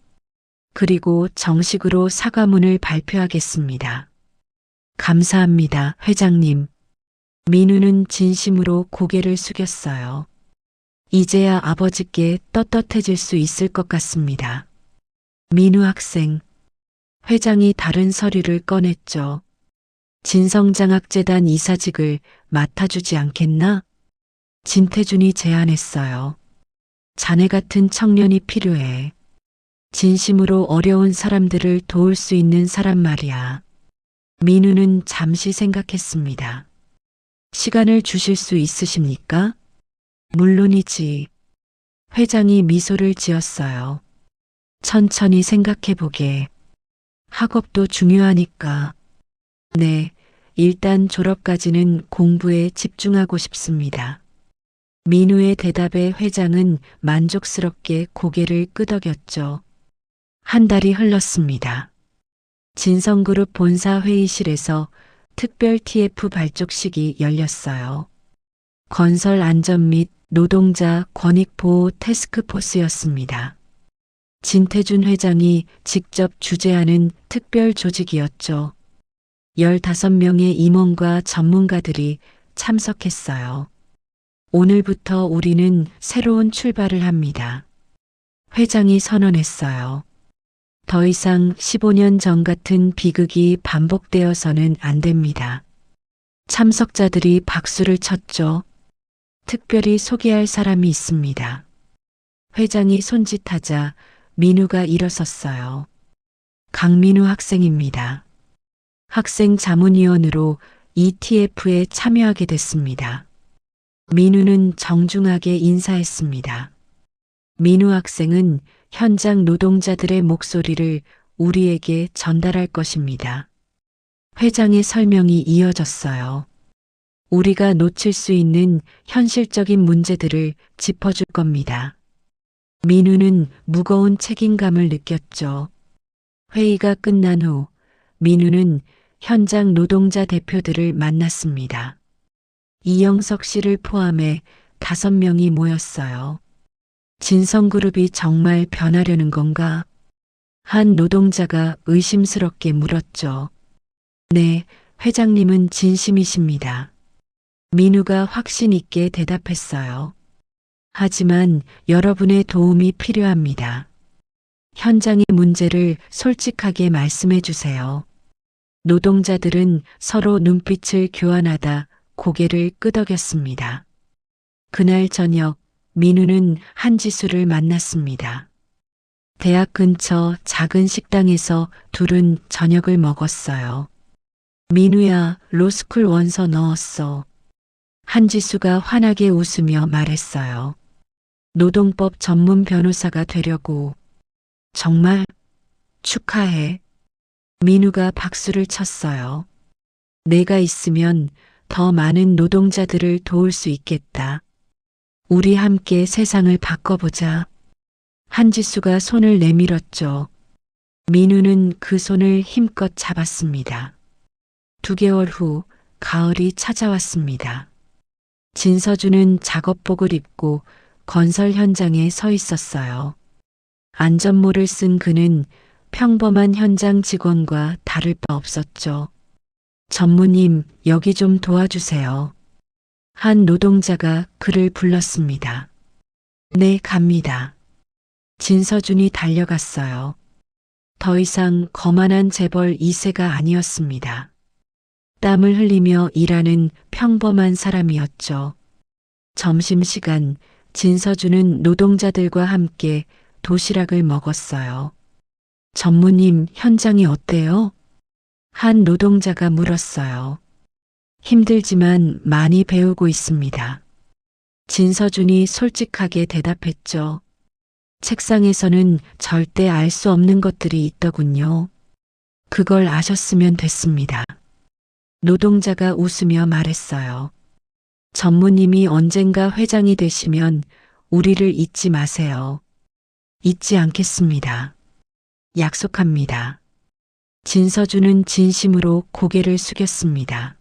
그리고 정식으로 사과문을 발표하겠습니다. 감사합니다, 회장님. 민우는 진심으로 고개를 숙였어요. 이제야 아버지께 떳떳해질 수 있을 것 같습니다. 민우 학생. 회장이 다른 서류를 꺼냈죠. 진성장학재단 이사직을 맡아주지 않겠나? 진태준이 제안했어요. 자네 같은 청년이 필요해. 진심으로 어려운 사람들을 도울 수 있는 사람 말이야. 민우는 잠시 생각했습니다. 시간을 주실 수 있으십니까? 물론이지. 회장이 미소를 지었어요. 천천히 생각해보게. 학업도 중요하니까. 네, 일단 졸업까지는 공부에 집중하고 싶습니다. 민우의 대답에 회장은 만족스럽게 고개를 끄덕였죠. 한 달이 흘렀습니다. 진성그룹 본사 회의실에서 특별 TF 발족식이 열렸어요. 건설 안전 및 노동자 권익 보호 태스크포스였습니다. 진태준 회장이 직접 주재하는 특별 조직이었죠. 15명의 임원과 전문가들이 참석했어요. 오늘부터 우리는 새로운 출발을 합니다. 회장이 선언했어요. 더 이상 15년 전 같은 비극이 반복되어서는 안 됩니다. 참석자들이 박수를 쳤죠. 특별히 소개할 사람이 있습니다. 회장이 손짓하자 민우가 일어섰어요. 강민우 학생입니다. 학생 자문위원으로 ETF에 참여하게 됐습니다. 민우는 정중하게 인사했습니다. 민우 학생은 현장 노동자들의 목소리를 우리에게 전달할 것입니다. 회장의 설명이 이어졌어요. 우리가 놓칠 수 있는 현실적인 문제들을 짚어줄 겁니다. 민우는 무거운 책임감을 느꼈죠. 회의가 끝난 후 민우는 현장 노동자 대표들을 만났습니다. 이영석 씨를 포함해 5명이 모였어요. 진성그룹이 정말 변하려는 건가? 한 노동자가 의심스럽게 물었죠. 네, 회장님은 진심이십니다. 민우가 확신 있게 대답했어요. 하지만 여러분의 도움이 필요합니다. 현장의 문제를 솔직하게 말씀해 주세요. 노동자들은 서로 눈빛을 교환하다 고개를 끄덕였습니다. 그날 저녁 민우는 한지수를 만났습니다. 대학 근처 작은 식당에서 둘은 저녁을 먹었어요. 민우야, 로스쿨 원서 넣었어. 한지수가 환하게 웃으며 말했어요. 노동법 전문 변호사가 되려고. 정말 축하해. 민우가 박수를 쳤어요. 내가 있으면 더 많은 노동자들을 도울 수 있겠다. 우리 함께 세상을 바꿔보자. 한지수가 손을 내밀었죠. 민우는 그 손을 힘껏 잡았습니다. 2개월 후 가을이 찾아왔습니다. 진서준은 작업복을 입고 건설 현장에 서 있었어요. 안전모를 쓴 그는 평범한 현장 직원과 다를 바 없었죠. 전무님, 여기 좀 도와주세요. 한 노동자가 그를 불렀습니다. 네, 갑니다. 진서준이 달려갔어요. 더 이상 거만한 재벌 2세가 아니었습니다. 땀을 흘리며 일하는 평범한 사람이었죠. 점심시간 진서준은 노동자들과 함께 도시락을 먹었어요. 전무님, 현장이 어때요? 한 노동자가 물었어요. 힘들지만 많이 배우고 있습니다. 진서준이 솔직하게 대답했죠. 책상에서는 절대 알 수 없는 것들이 있더군요. 그걸 아셨으면 됐습니다. 노동자가 웃으며 말했어요. 전무님이 언젠가 회장이 되시면 우리를 잊지 마세요. 잊지 않겠습니다. 약속합니다. 진서준은 진심으로 고개를 숙였습니다.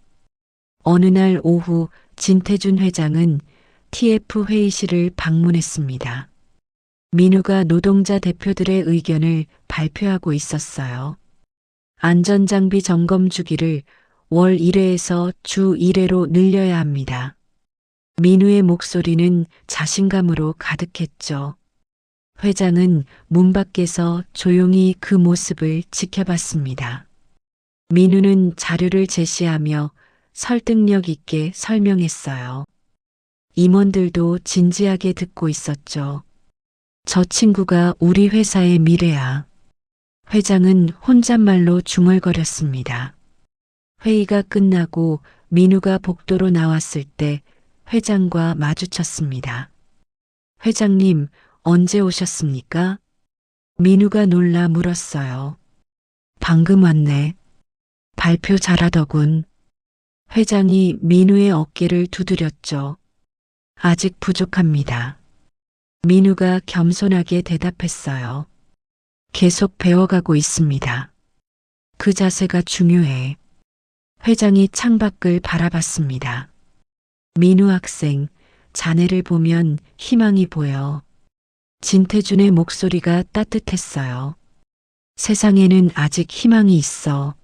어느 날 오후 진태준 회장은 TF 회의실을 방문했습니다. 민우가 노동자 대표들의 의견을 발표하고 있었어요. 안전장비 점검 주기를 월 1회에서 주 1회로 늘려야 합니다. 민우의 목소리는 자신감으로 가득했죠. 회장은 문 밖에서 조용히 그 모습을 지켜봤습니다. 민우는 자료를 제시하며 설득력 있게 설명했어요. 임원들도 진지하게 듣고 있었죠. 저 친구가 우리 회사의 미래야. 회장은 혼잣말로 중얼거렸습니다. 회의가 끝나고 민우가 복도로 나왔을 때 회장과 마주쳤습니다. 회장님, 언제 오셨습니까? 민우가 놀라 물었어요. 방금 왔네. 발표 잘하더군. 회장이 민우의 어깨를 두드렸죠. 아직 부족합니다. 민우가 겸손하게 대답했어요. 계속 배워가고 있습니다. 그 자세가 중요해. 회장이 창밖을 바라봤습니다. 민우 학생, 자네를 보면 희망이 보여. 진태준의 목소리가 따뜻했어요. 세상에는 아직 희망이 있어.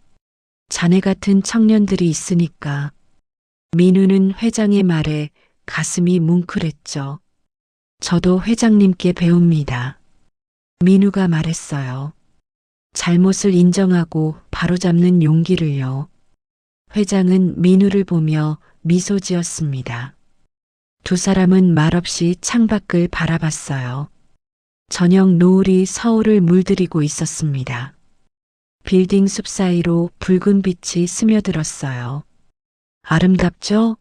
자네 같은 청년들이 있으니까. 민우는 회장의 말에 가슴이 뭉클했죠. 저도 회장님께 배웁니다. 민우가 말했어요. 잘못을 인정하고 바로잡는 용기를요. 회장은 민우를 보며 미소 지었습니다. 두 사람은 말없이 창밖을 바라봤어요. 저녁 노을이 서울을 물들이고 있었습니다. 빌딩 숲 사이로 붉은 빛이 스며들었어요. 아름답죠?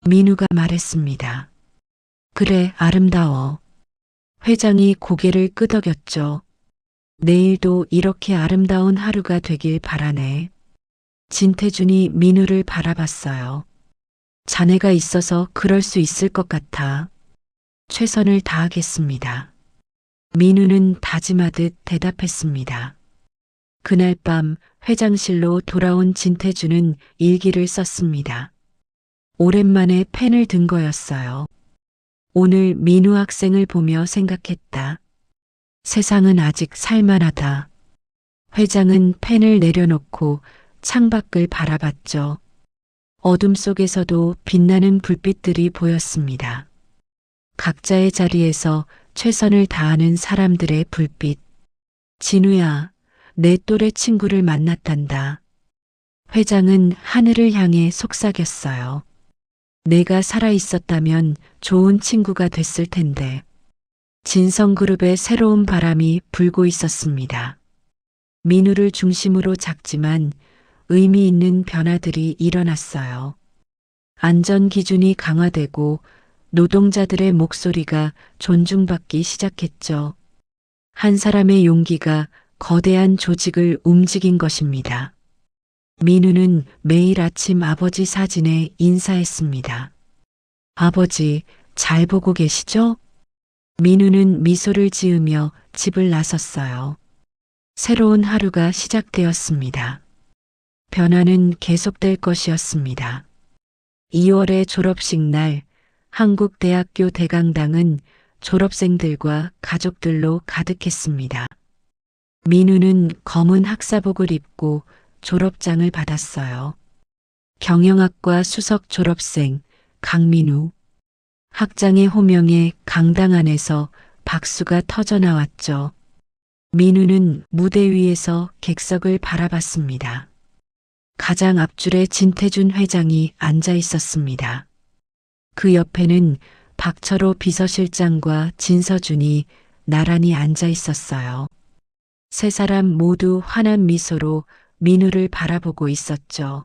민우가 말했습니다. 그래, 아름다워. 회장이 고개를 끄덕였죠. 내일도 이렇게 아름다운 하루가 되길 바라네. 진태준이 민우를 바라봤어요. 자네가 있어서 그럴 수 있을 것 같아. 최선을 다하겠습니다. 민우는 다짐하듯 대답했습니다. 그날 밤 회장실로 돌아온 진태준은 일기를 썼습니다. 오랜만에 펜을 든 거였어요. 오늘 민우 학생을 보며 생각했다. 세상은 아직 살만하다. 회장은 펜을 내려놓고 창밖을 바라봤죠. 어둠 속에서도 빛나는 불빛들이 보였습니다. 각자의 자리에서 최선을 다하는 사람들의 불빛. 진우야, 내 또래 친구를 만났단다. 회장은 하늘을 향해 속삭였어요. 내가 살아있었다면 좋은 친구가 됐을 텐데. 진성그룹의 새로운 바람이 불고 있었습니다. 민우를 중심으로 작지만 의미 있는 변화들이 일어났어요. 안전 기준이 강화되고 노동자들의 목소리가 존중받기 시작했죠. 한 사람의 용기가 거대한 조직을 움직인 것입니다. 민우는 매일 아침 아버지 사진에 인사했습니다. 아버지, 잘 보고 계시죠? 민우는 미소를 지으며 집을 나섰어요. 새로운 하루가 시작되었습니다. 변화는 계속될 것이었습니다. 2월의 졸업식 날 한국대학교 대강당은 졸업생들과 가족들로 가득했습니다. 민우는 검은 학사복을 입고 졸업장을 받았어요. 경영학과 수석 졸업생 강민우. 학장의 호명에 강당 안에서 박수가 터져 나왔죠. 민우는 무대 위에서 객석을 바라봤습니다. 가장 앞줄에 진태준 회장이 앉아 있었습니다. 그 옆에는 박철호 비서실장과 진서준이 나란히 앉아 있었어요. 세 사람 모두 환한 미소로 민우를 바라보고 있었죠.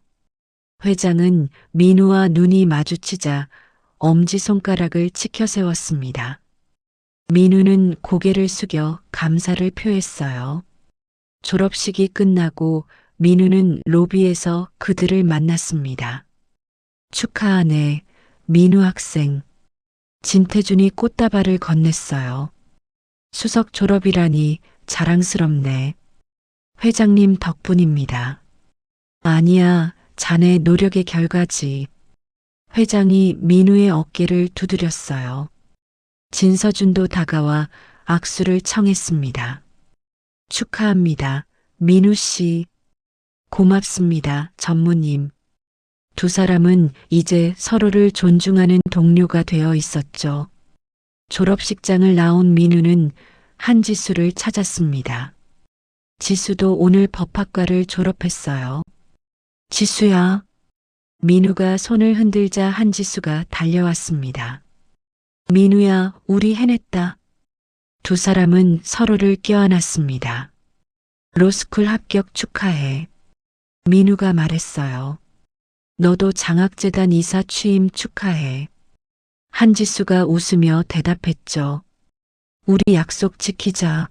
회장은 민우와 눈이 마주치자 엄지손가락을 치켜 세웠습니다. 민우는 고개를 숙여 감사를 표했어요. 졸업식이 끝나고 민우는 로비에서 그들을 만났습니다. 축하하네, 민우 학생. 진태준이 꽃다발을 건넸어요. 수석 졸업이라니 자랑스럽네. 회장님 덕분입니다. 아니야, 자네 노력의 결과지. 회장이 민우의 어깨를 두드렸어요. 진서준도 다가와 악수를 청했습니다. 축하합니다, 민우 씨. 고맙습니다, 전무님. 두 사람은 이제 서로를 존중하는 동료가 되어 있었죠. 졸업식장을 나온 민우는 한지수를 찾았습니다. 지수도 오늘 법학과를 졸업했어요. 지수야. 민우가 손을 흔들자 한지수가 달려왔습니다. 민우야, 우리 해냈다. 두 사람은 서로를 껴안았습니다. 로스쿨 합격 축하해. 민우가 말했어요. 너도 장학재단 이사 취임 축하해. 한지수가 웃으며 대답했죠. 우리 약속 지키자.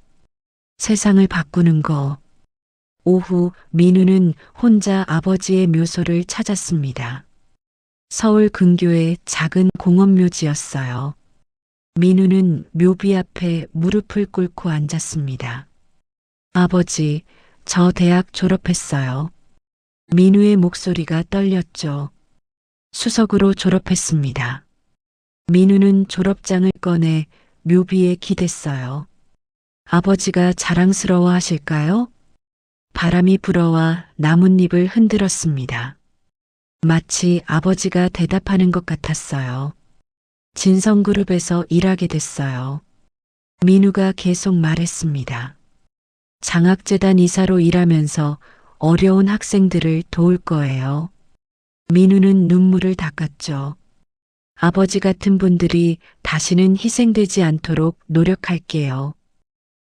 세상을 바꾸는 거. 오후 민우는 혼자 아버지의 묘소를 찾았습니다. 서울 근교의 작은 공원묘지였어요. 민우는 묘비 앞에 무릎을 꿇고 앉았습니다. 아버지, 저 대학 졸업했어요. 민우의 목소리가 떨렸죠. 수석으로 졸업했습니다. 민우는 졸업장을 꺼내 묘비에 기댔어요. 아버지가 자랑스러워 하실까요? 바람이 불어와 나뭇잎을 흔들었습니다. 마치 아버지가 대답하는 것 같았어요. 진성그룹에서 일하게 됐어요. 민우가 계속 말했습니다. 장학재단 이사로 일하면서 어려운 학생들을 도울 거예요. 민우는 눈물을 닦았죠. 아버지 같은 분들이 다시는 희생되지 않도록 노력할게요.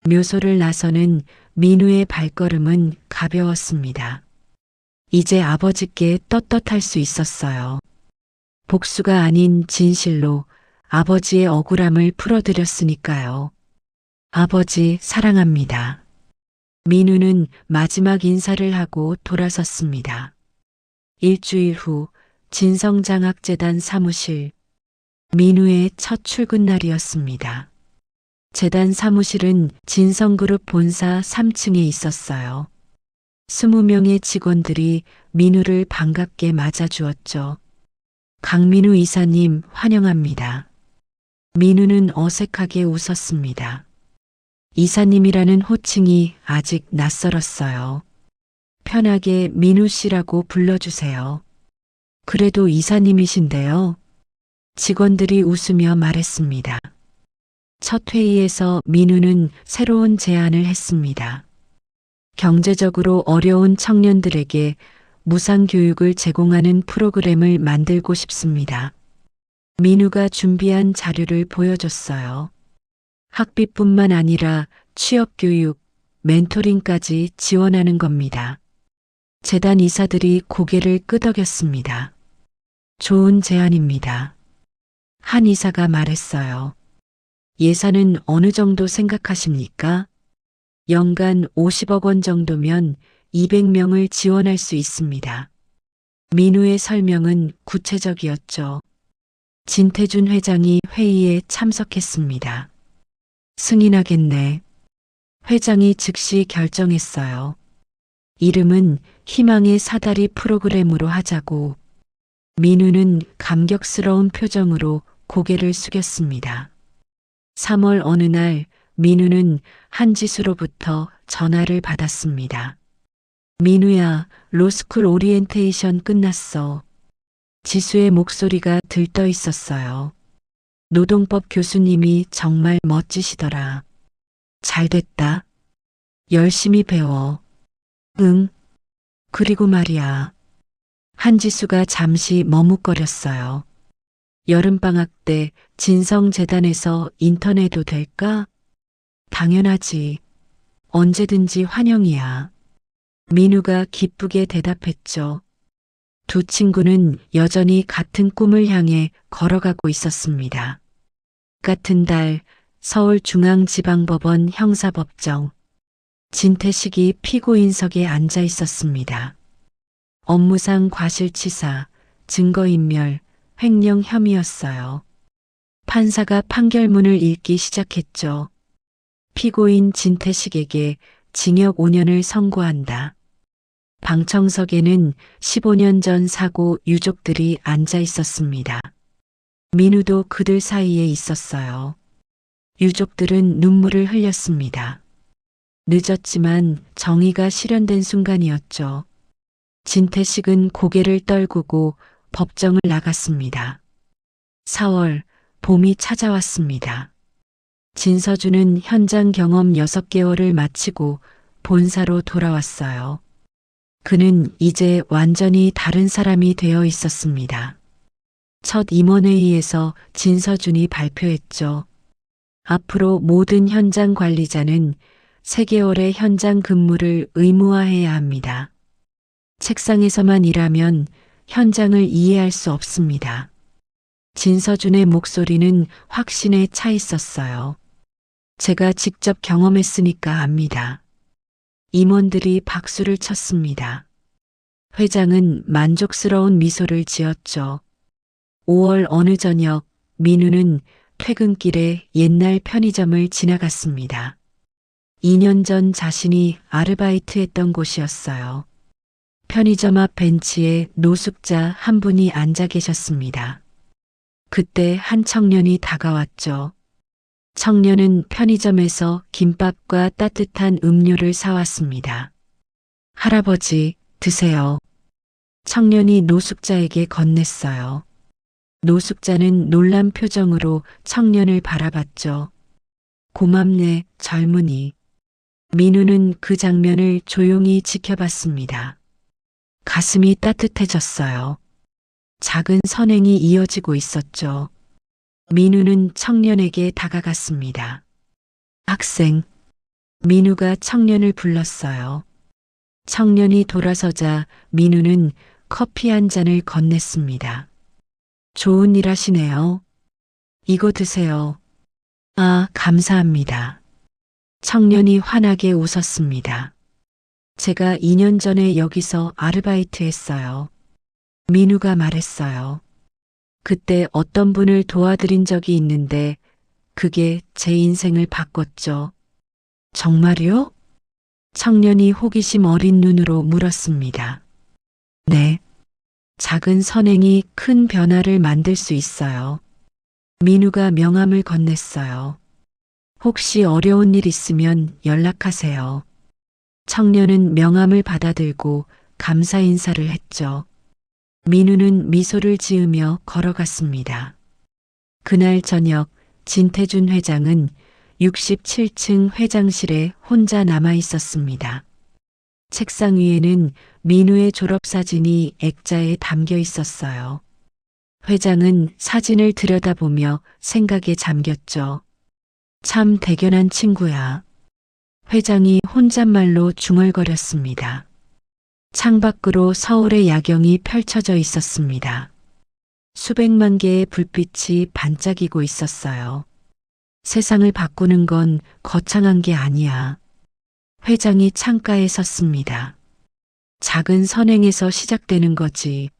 묘소를 나서는 민우의 발걸음은 가벼웠습니다. 이제 아버지께 떳떳할 수 있었어요. 복수가 아닌 진실로 아버지의 억울함을 풀어드렸으니까요. 아버지 사랑합니다. 민우는 마지막 인사를 하고 돌아섰습니다. 일주일 후 진성장학재단 사무실. 민우의 첫 출근 날이었습니다. 재단 사무실은 진성그룹 본사 3층에 있었어요. 20명의 직원들이 민우를 반갑게 맞아주었죠. 강민우 이사님 환영합니다. 민우는 어색하게 웃었습니다. 이사님이라는 호칭이 아직 낯설었어요. 편하게 민우 씨라고 불러주세요. 그래도 이사님이신데요. 직원들이 웃으며 말했습니다. 첫 회의에서 민우는 새로운 제안을 했습니다. 경제적으로 어려운 청년들에게 무상교육을 제공하는 프로그램을 만들고 싶습니다. 민우가 준비한 자료를 보여줬어요. 학비뿐만 아니라 취업교육, 멘토링까지 지원하는 겁니다. 재단 이사들이 고개를 끄덕였습니다. 좋은 제안입니다. 한 이사가 말했어요. 예산은 어느 정도 생각하십니까? 연간 50억 원 정도면 200명을 지원할 수 있습니다. 민우의 설명은 구체적이었죠. 진태준 회장이 회의에 참석했습니다. 승인하겠네. 회장이 즉시 결정했어요. 이름은 희망의 사다리 프로그램으로 하자고. 민우는 감격스러운 표정으로 고개를 숙였습니다. 3월 어느 날 민우는 한지수로부터 전화를 받았습니다. 민우야, 로스쿨 오리엔테이션 끝났어. 지수의 목소리가 들떠 있었어요. 노동법 교수님이 정말 멋지시더라. 잘 됐다. 열심히 배워. 응. 그리고 말이야. 한지수가 잠시 머뭇거렸어요. 여름방학 때 진성재단에서 인턴해도 될까? 당연하지. 언제든지 환영이야. 민우가 기쁘게 대답했죠. 두 친구는 여전히 같은 꿈을 향해 걸어가고 있었습니다. 같은 달 서울중앙지방법원 형사법정. 진태식이 피고인석에 앉아 있었습니다. 업무상 과실치사, 증거인멸, 횡령 혐의였어요. 판사가 판결문을 읽기 시작했죠. 피고인 진태식에게 징역 5년을 선고한다. 방청석에는 15년 전 사고 유족들이 앉아 있었습니다. 민우도 그들 사이에 있었어요. 유족들은 눈물을 흘렸습니다. 늦었지만 정의가 실현된 순간이었죠. 진태식은 고개를 떨구고 법정을 나갔습니다. 4월, 봄이 찾아왔습니다. 진서준은 현장 경험 6개월을 마치고 본사로 돌아왔어요. 그는 이제 완전히 다른 사람이 되어 있었습니다. 첫 임원회의에서 진서준이 발표했죠. 앞으로 모든 현장 관리자는 3개월의 현장 근무를 의무화해야 합니다. 책상에서만 일하면 현장을 이해할 수 없습니다. 진서준의 목소리는 확신에 차 있었어요. 제가 직접 경험했으니까 압니다. 임원들이 박수를 쳤습니다. 회장은 만족스러운 미소를 지었죠. 5월 어느 저녁 민우는 퇴근길에 옛날 편의점을 지나갔습니다. 2년 전 자신이 아르바이트했던 곳이었어요. 편의점 앞 벤치에 노숙자 한 분이 앉아 계셨습니다. 그때 한 청년이 다가왔죠. 청년은 편의점에서 김밥과 따뜻한 음료를 사왔습니다. 할아버지, 드세요. 청년이 노숙자에게 건넸어요. 노숙자는 놀란 표정으로 청년을 바라봤죠. 고맙네, 젊은이. 민우는 그 장면을 조용히 지켜봤습니다. 가슴이 따뜻해졌어요. 작은 선행이 이어지고 있었죠. 민우는 청년에게 다가갔습니다. 학생. 민우가 청년을 불렀어요. 청년이 돌아서자 민우는 커피 한 잔을 건넸습니다. 좋은 일 하시네요. 이거 드세요. 아, 감사합니다. 청년이 환하게 웃었습니다. 제가 2년 전에 여기서 아르바이트 했어요. 민우가 말했어요. 그때 어떤 분을 도와드린 적이 있는데 그게 제 인생을 바꿨죠. 정말요? 청년이 호기심 어린 눈으로 물었습니다. 네. 작은 선행이 큰 변화를 만들 수 있어요. 민우가 명함을 건넸어요. 혹시 어려운 일 있으면 연락하세요. 청년은 명함을 받아들고 감사 인사를 했죠. 민우는 미소를 지으며 걸어갔습니다. 그날 저녁 진태준 회장은 67층 회장실에 혼자 남아 있었습니다. 책상 위에는 민우의 졸업사진이 액자에 담겨 있었어요. 회장은 사진을 들여다보며 생각에 잠겼죠. 참 대견한 친구야. 회장이 혼잣말로 중얼거렸습니다. 창밖으로 서울의 야경이 펼쳐져 있었습니다. 수백만 개의 불빛이 반짝이고 있었어요. 세상을 바꾸는 건 거창한 게 아니야. 회장이 창가에 섰습니다. 작은 선행에서 시작되는 거지.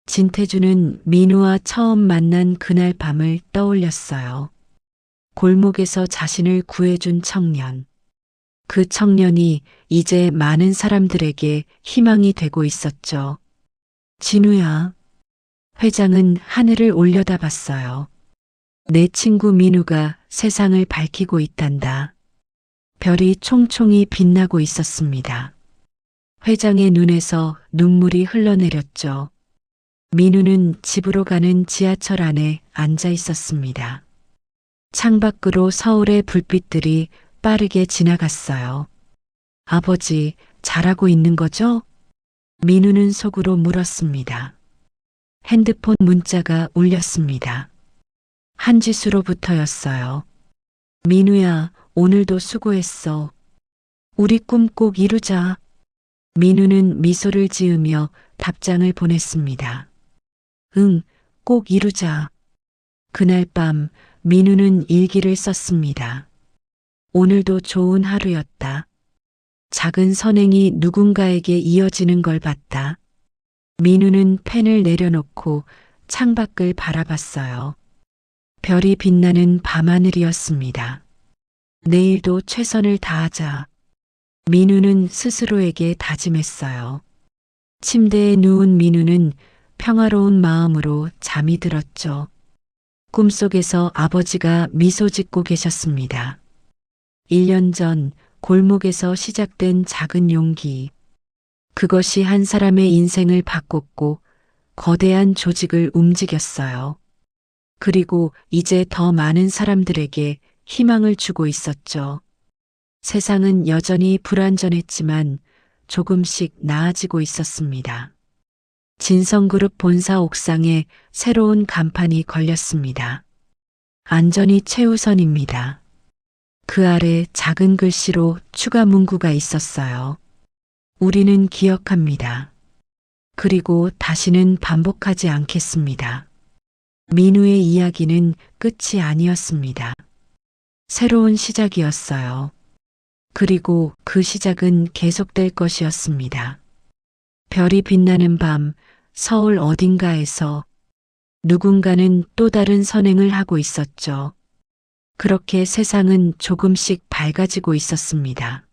진태준은 민우와 처음 만난 그날 밤을 떠올렸어요. 골목에서 자신을 구해준 청년. 그 청년이 이제 많은 사람들에게 희망이 되고 있었죠. 진우야. 회장은 하늘을 올려다봤어요. 내 친구 민우가 세상을 밝히고 있단다. 별이 총총히 빛나고 있었습니다. 회장의 눈에서 눈물이 흘러내렸죠. 민우는 집으로 가는 지하철 안에 앉아 있었습니다. 창밖으로 서울의 불빛들이 빠르게 지나갔어요. 아버지, 잘하고 있는 거죠? 민우는 속으로 물었습니다. 핸드폰 문자가 울렸습니다. 한지수로부터였어요. 민우야, 오늘도 수고했어. 우리 꿈 꼭 이루자. 민우는 미소를 지으며 답장을 보냈습니다. 응, 꼭 이루자. 그날 밤 민우는 일기를 썼습니다. 오늘도 좋은 하루였다. 작은 선행이 누군가에게 이어지는 걸 봤다. 민우는 펜을 내려놓고 창밖을 바라봤어요. 별이 빛나는 밤하늘이었습니다. 내일도 최선을 다하자. 민우는 스스로에게 다짐했어요. 침대에 누운 민우는 평화로운 마음으로 잠이 들었죠. 꿈속에서 아버지가 미소 짓고 계셨습니다. 1년 전 골목에서 시작된 작은 용기. 그것이 한 사람의 인생을 바꿨고 거대한 조직을 움직였어요. 그리고 이제 더 많은 사람들에게 희망을 주고 있었죠. 세상은 여전히 불완전했지만 조금씩 나아지고 있었습니다. 진성그룹 본사 옥상에 새로운 간판이 걸렸습니다. 안전이 최우선입니다. 그 아래 작은 글씨로 추가 문구가 있었어요. 우리는 기억합니다. 그리고 다시는 반복하지 않겠습니다. 민우의 이야기는 끝이 아니었습니다. 새로운 시작이었어요. 그리고 그 시작은 계속될 것이었습니다. 별이 빛나는 밤, 서울 어딘가에서 누군가는 또 다른 선행을 하고 있었죠. 그렇게 세상은 조금씩 밝아지고 있었습니다.